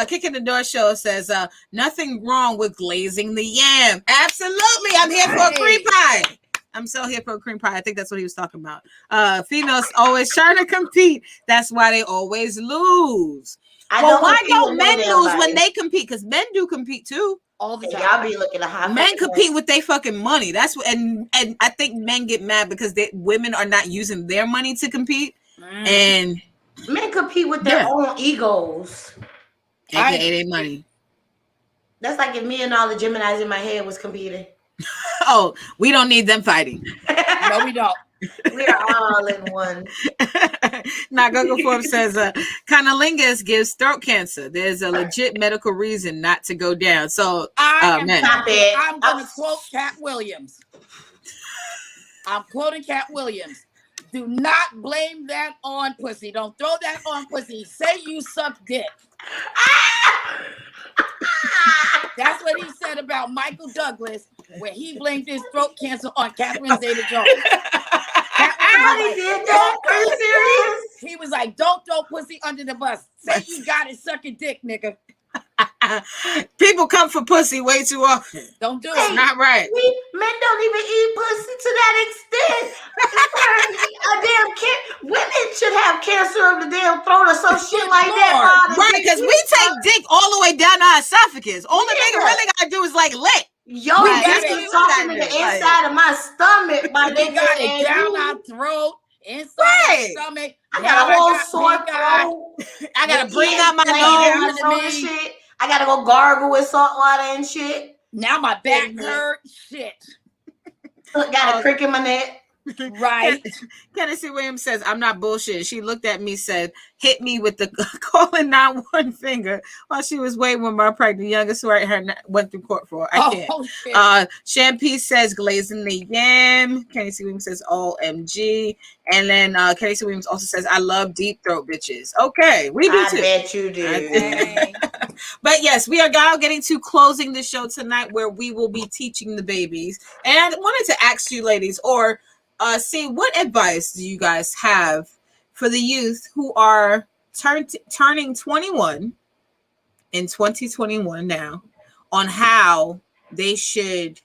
Kicking the Door Show says, nothing wrong with glazing the yam. Absolutely. I'm here for a cream pie. I'm so here for a cream pie. I think that's what he was talking about. Females always trying to compete. That's why they always lose. Why don't men lose when they compete? Because men do compete too. All the time. Y'all be looking at high. Men compete with their fucking money. That's what, and I think men get mad because women are not using their money to compete. And men compete with their own egos. AKA their money. That's like if me and all the Geminis in my head was competing. Oh, we don't need them fighting. No, we don't. We are all in one. Now, Google Forbes says, cunnilingus gives throat cancer. There's a legit medical reason not to go down. So, I'm going to quote Cat Williams. I'm quoting Cat Williams. Do not blame that on pussy. Don't throw that on pussy. Say you suck dick. That's what he said about Michael Douglas when he blamed his throat cancer on Catherine Zeta-Jones. He did that? Are you serious? He was like, don't throw pussy under the bus. Say you got it, suck a dick, nigga. People come for pussy way too often. Don't do it. It's not right. Men don't even eat pussy to that extent. Women should have cancer of the damn throat or some shit like that. Right, because we take dick all the way down our esophagus. All the nigga really gotta do is like lick. Yo, this is talking to the inside of my stomach. My nigga got it down our throat, inside the stomach. I got a whole sore throat. I gotta bring out my nose. Shit. I gotta go gargle with salt water and shit. Now my back hurts. Shit. Got a crick in my neck. Right. Tennessee Williams says, I'm not bullshit. She looked at me, said, hit me with the calling not one finger while she was waiting with my pregnant youngest, who her went through court for. I can't. Champagne says, glazing the yam. Tennessee Williams says, OMG. And then Tennessee Williams also says, I love deep throat bitches. Okay, we do too. I bet you do. But yes, we are now getting to closing the show tonight where we will be teaching the babies. And I wanted to ask you ladies, or see, what advice do you guys have for the youth who are turning 21 in 2021 now on how they should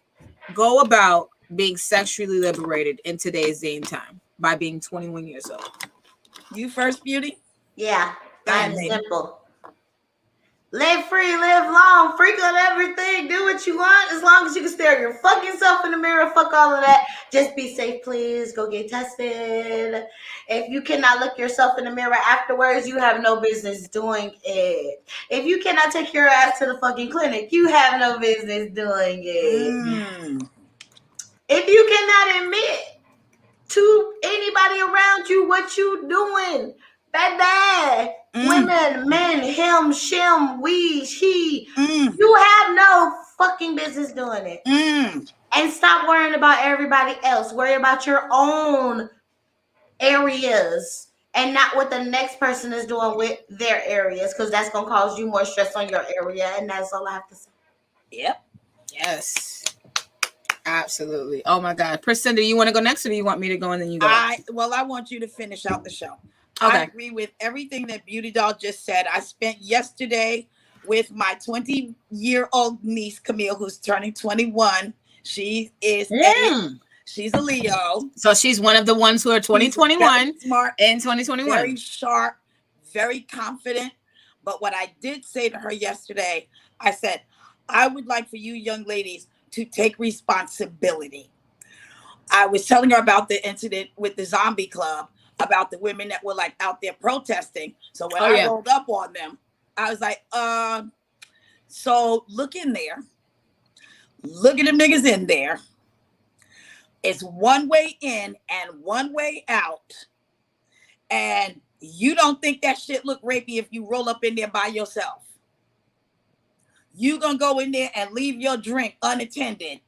go about being sexually liberated in today's day and time by being 21 years old? You first, Beauty? Yeah, that's simple. Live free, live long, freak on everything, do what you want as long as you can stare at your fucking self in the mirror. Fuck all of that. Just be safe, please. Go get tested. If you cannot look yourself in the mirror afterwards, you have no business doing it. If you cannot take your ass to the fucking clinic, you have no business doing it. If you cannot admit to anybody around you what you doing, baby, women, men, him, shim, we, she, you have no fucking business doing it. And stop worrying about everybody else. Worry about your own areas and not what the next person is doing with their areas, because that's going to cause you more stress on your area. And that's all I have to say. Yep. Yes. Absolutely. Oh my God. Priscilla, you want to go next or do you want me to go and then you go? I want you to finish out the show. Okay. I agree with everything that Beauty Doll just said. I spent yesterday with my 20-year-old niece, Camille, who's turning 21. She is she's a Leo. So she's one of the ones who are 2021 smart and 2021. Very sharp, very confident. But what I did say to her yesterday, I said, I would like for you young ladies to take responsibility. I was telling her about the incident with the zombie club, about the women that were like out there protesting. So when I rolled up on them, I was like, so look in there. Look at them niggas in there. It's one way in and one way out. And you don't think that shit look rapey if you roll up in there by yourself. You gonna go in there and leave your drink unattended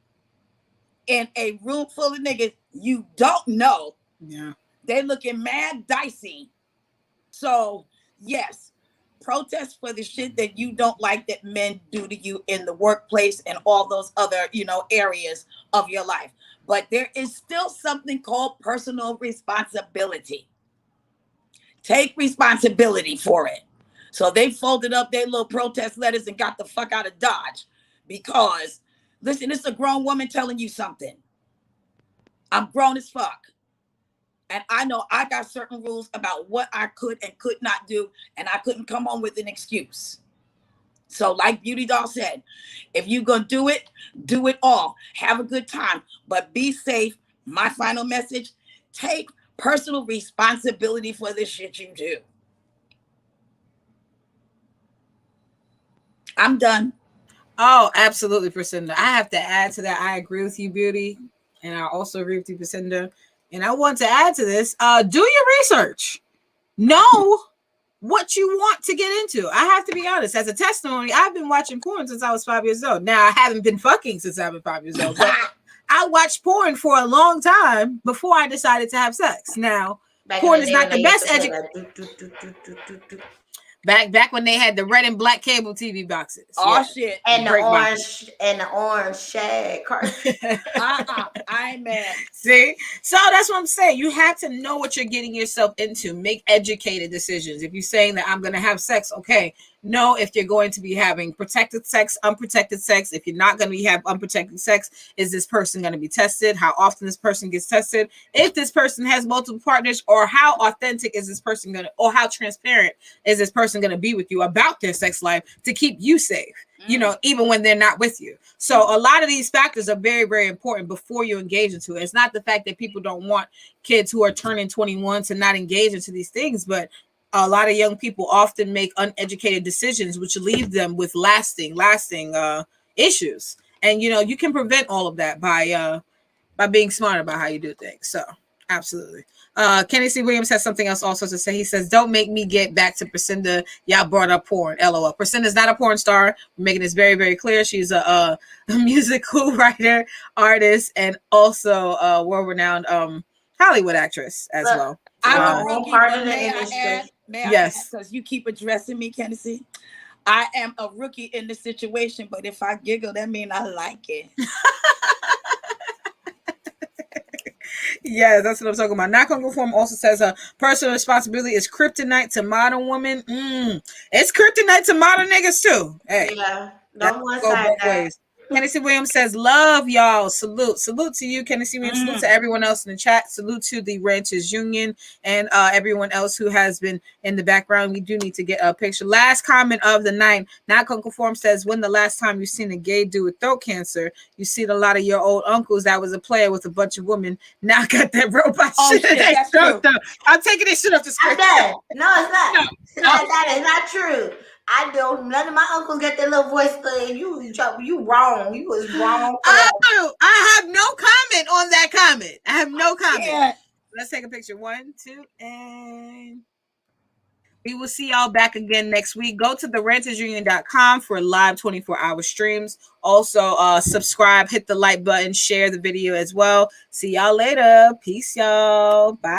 in a room full of niggas you don't know. Yeah. They looking mad dicey. So yes, protest for the shit that you don't like that men do to you in the workplace and all those other, areas of your life. But there is still something called personal responsibility. Take responsibility for it. So they folded up their little protest letters and got the fuck out of Dodge. Because, listen, it's a grown woman telling you something. I'm grown as fuck. And I know I got certain rules about what I could and could not do. And I couldn't come on with an excuse. So like Beauty Doll said, if you're going to do it all. Have a good time. But be safe. My final message, take personal responsibility for the shit you do. I'm done. Oh, absolutely, Priscilla. I have to add to that. I agree with you, Beauty. And I also agree with you, Priscilla. And I want to add to this. Do your research. Know what you want to get into. I have to be honest. As a testimony, I've been watching porn since I was 5 years old. Now, I haven't been fucking since I've been 5 years old. But I watched porn for a long time before I decided to have sex. Now, porn is not the best education. Back when they had the red and black cable TV boxes. Oh shit. And the orange shag carpet. I ain't mad. See? So that's what I'm saying. You have to know what you're getting yourself into. Make educated decisions. If you're saying that I'm gonna have sex, okay. Know if you're going to be having protected sex, unprotected sex. If you're not going to have unprotected sex, is this person going to be tested? How often this person gets tested? If this person has multiple partners, or how authentic is this person going to, or how transparent is this person going to be with you about their sex life to keep you safe, even when they're not with you. So a lot of these factors are very, very important before you engage into it. It's not the fact that people don't want kids who are turning 21 to not engage into these things, but a lot of young people often make uneducated decisions, which leave them with lasting issues. And you can prevent all of that by being smart about how you do things. So absolutely. Kenny C. Williams has something else also to say. He says, "Don't make me get back to Priscilla. Y'all brought up porn. LOL." Priscilla's not a porn star. We're making this very, very clear. She's a musical writer, artist, and also a world-renowned Hollywood actress as well. I'm a rookie, part of the industry. Yes, because you keep addressing me, Kennedy. I am a rookie in this situation, but if I giggle, that means I like it. Yeah, that's what I'm talking about. Not Gonna Conform also says personal responsibility is kryptonite to modern women. It's kryptonite to modern niggas too. Hey, Yeah, don't one go side both that. ways. Kennedy Williams says, love y'all. Salute. Salute to you, Kennedy Williams. Salute to everyone else in the chat. Salute to the Ranchers Union and everyone else who has been in the background. We do need to get a picture. Last comment of the night. Not Conform says, when the last time you seen a gay dude with throat cancer? You seen a lot of your old uncles that was a player with a bunch of women. Now got that robot shit. That's true. I'm taking this shit off the screen. No, it's not. That is not true. I don't. None of my uncles get that little voice thing. You wrong. You was wrong. I have no comment on that comment. I have no comment. Yeah. Let's take a picture. 1, 2, and we will see y'all back again next week. Go to therantersunion.com for live 24-hour streams. Also, subscribe, hit the like button, share the video as well. See y'all later. Peace, y'all. Bye.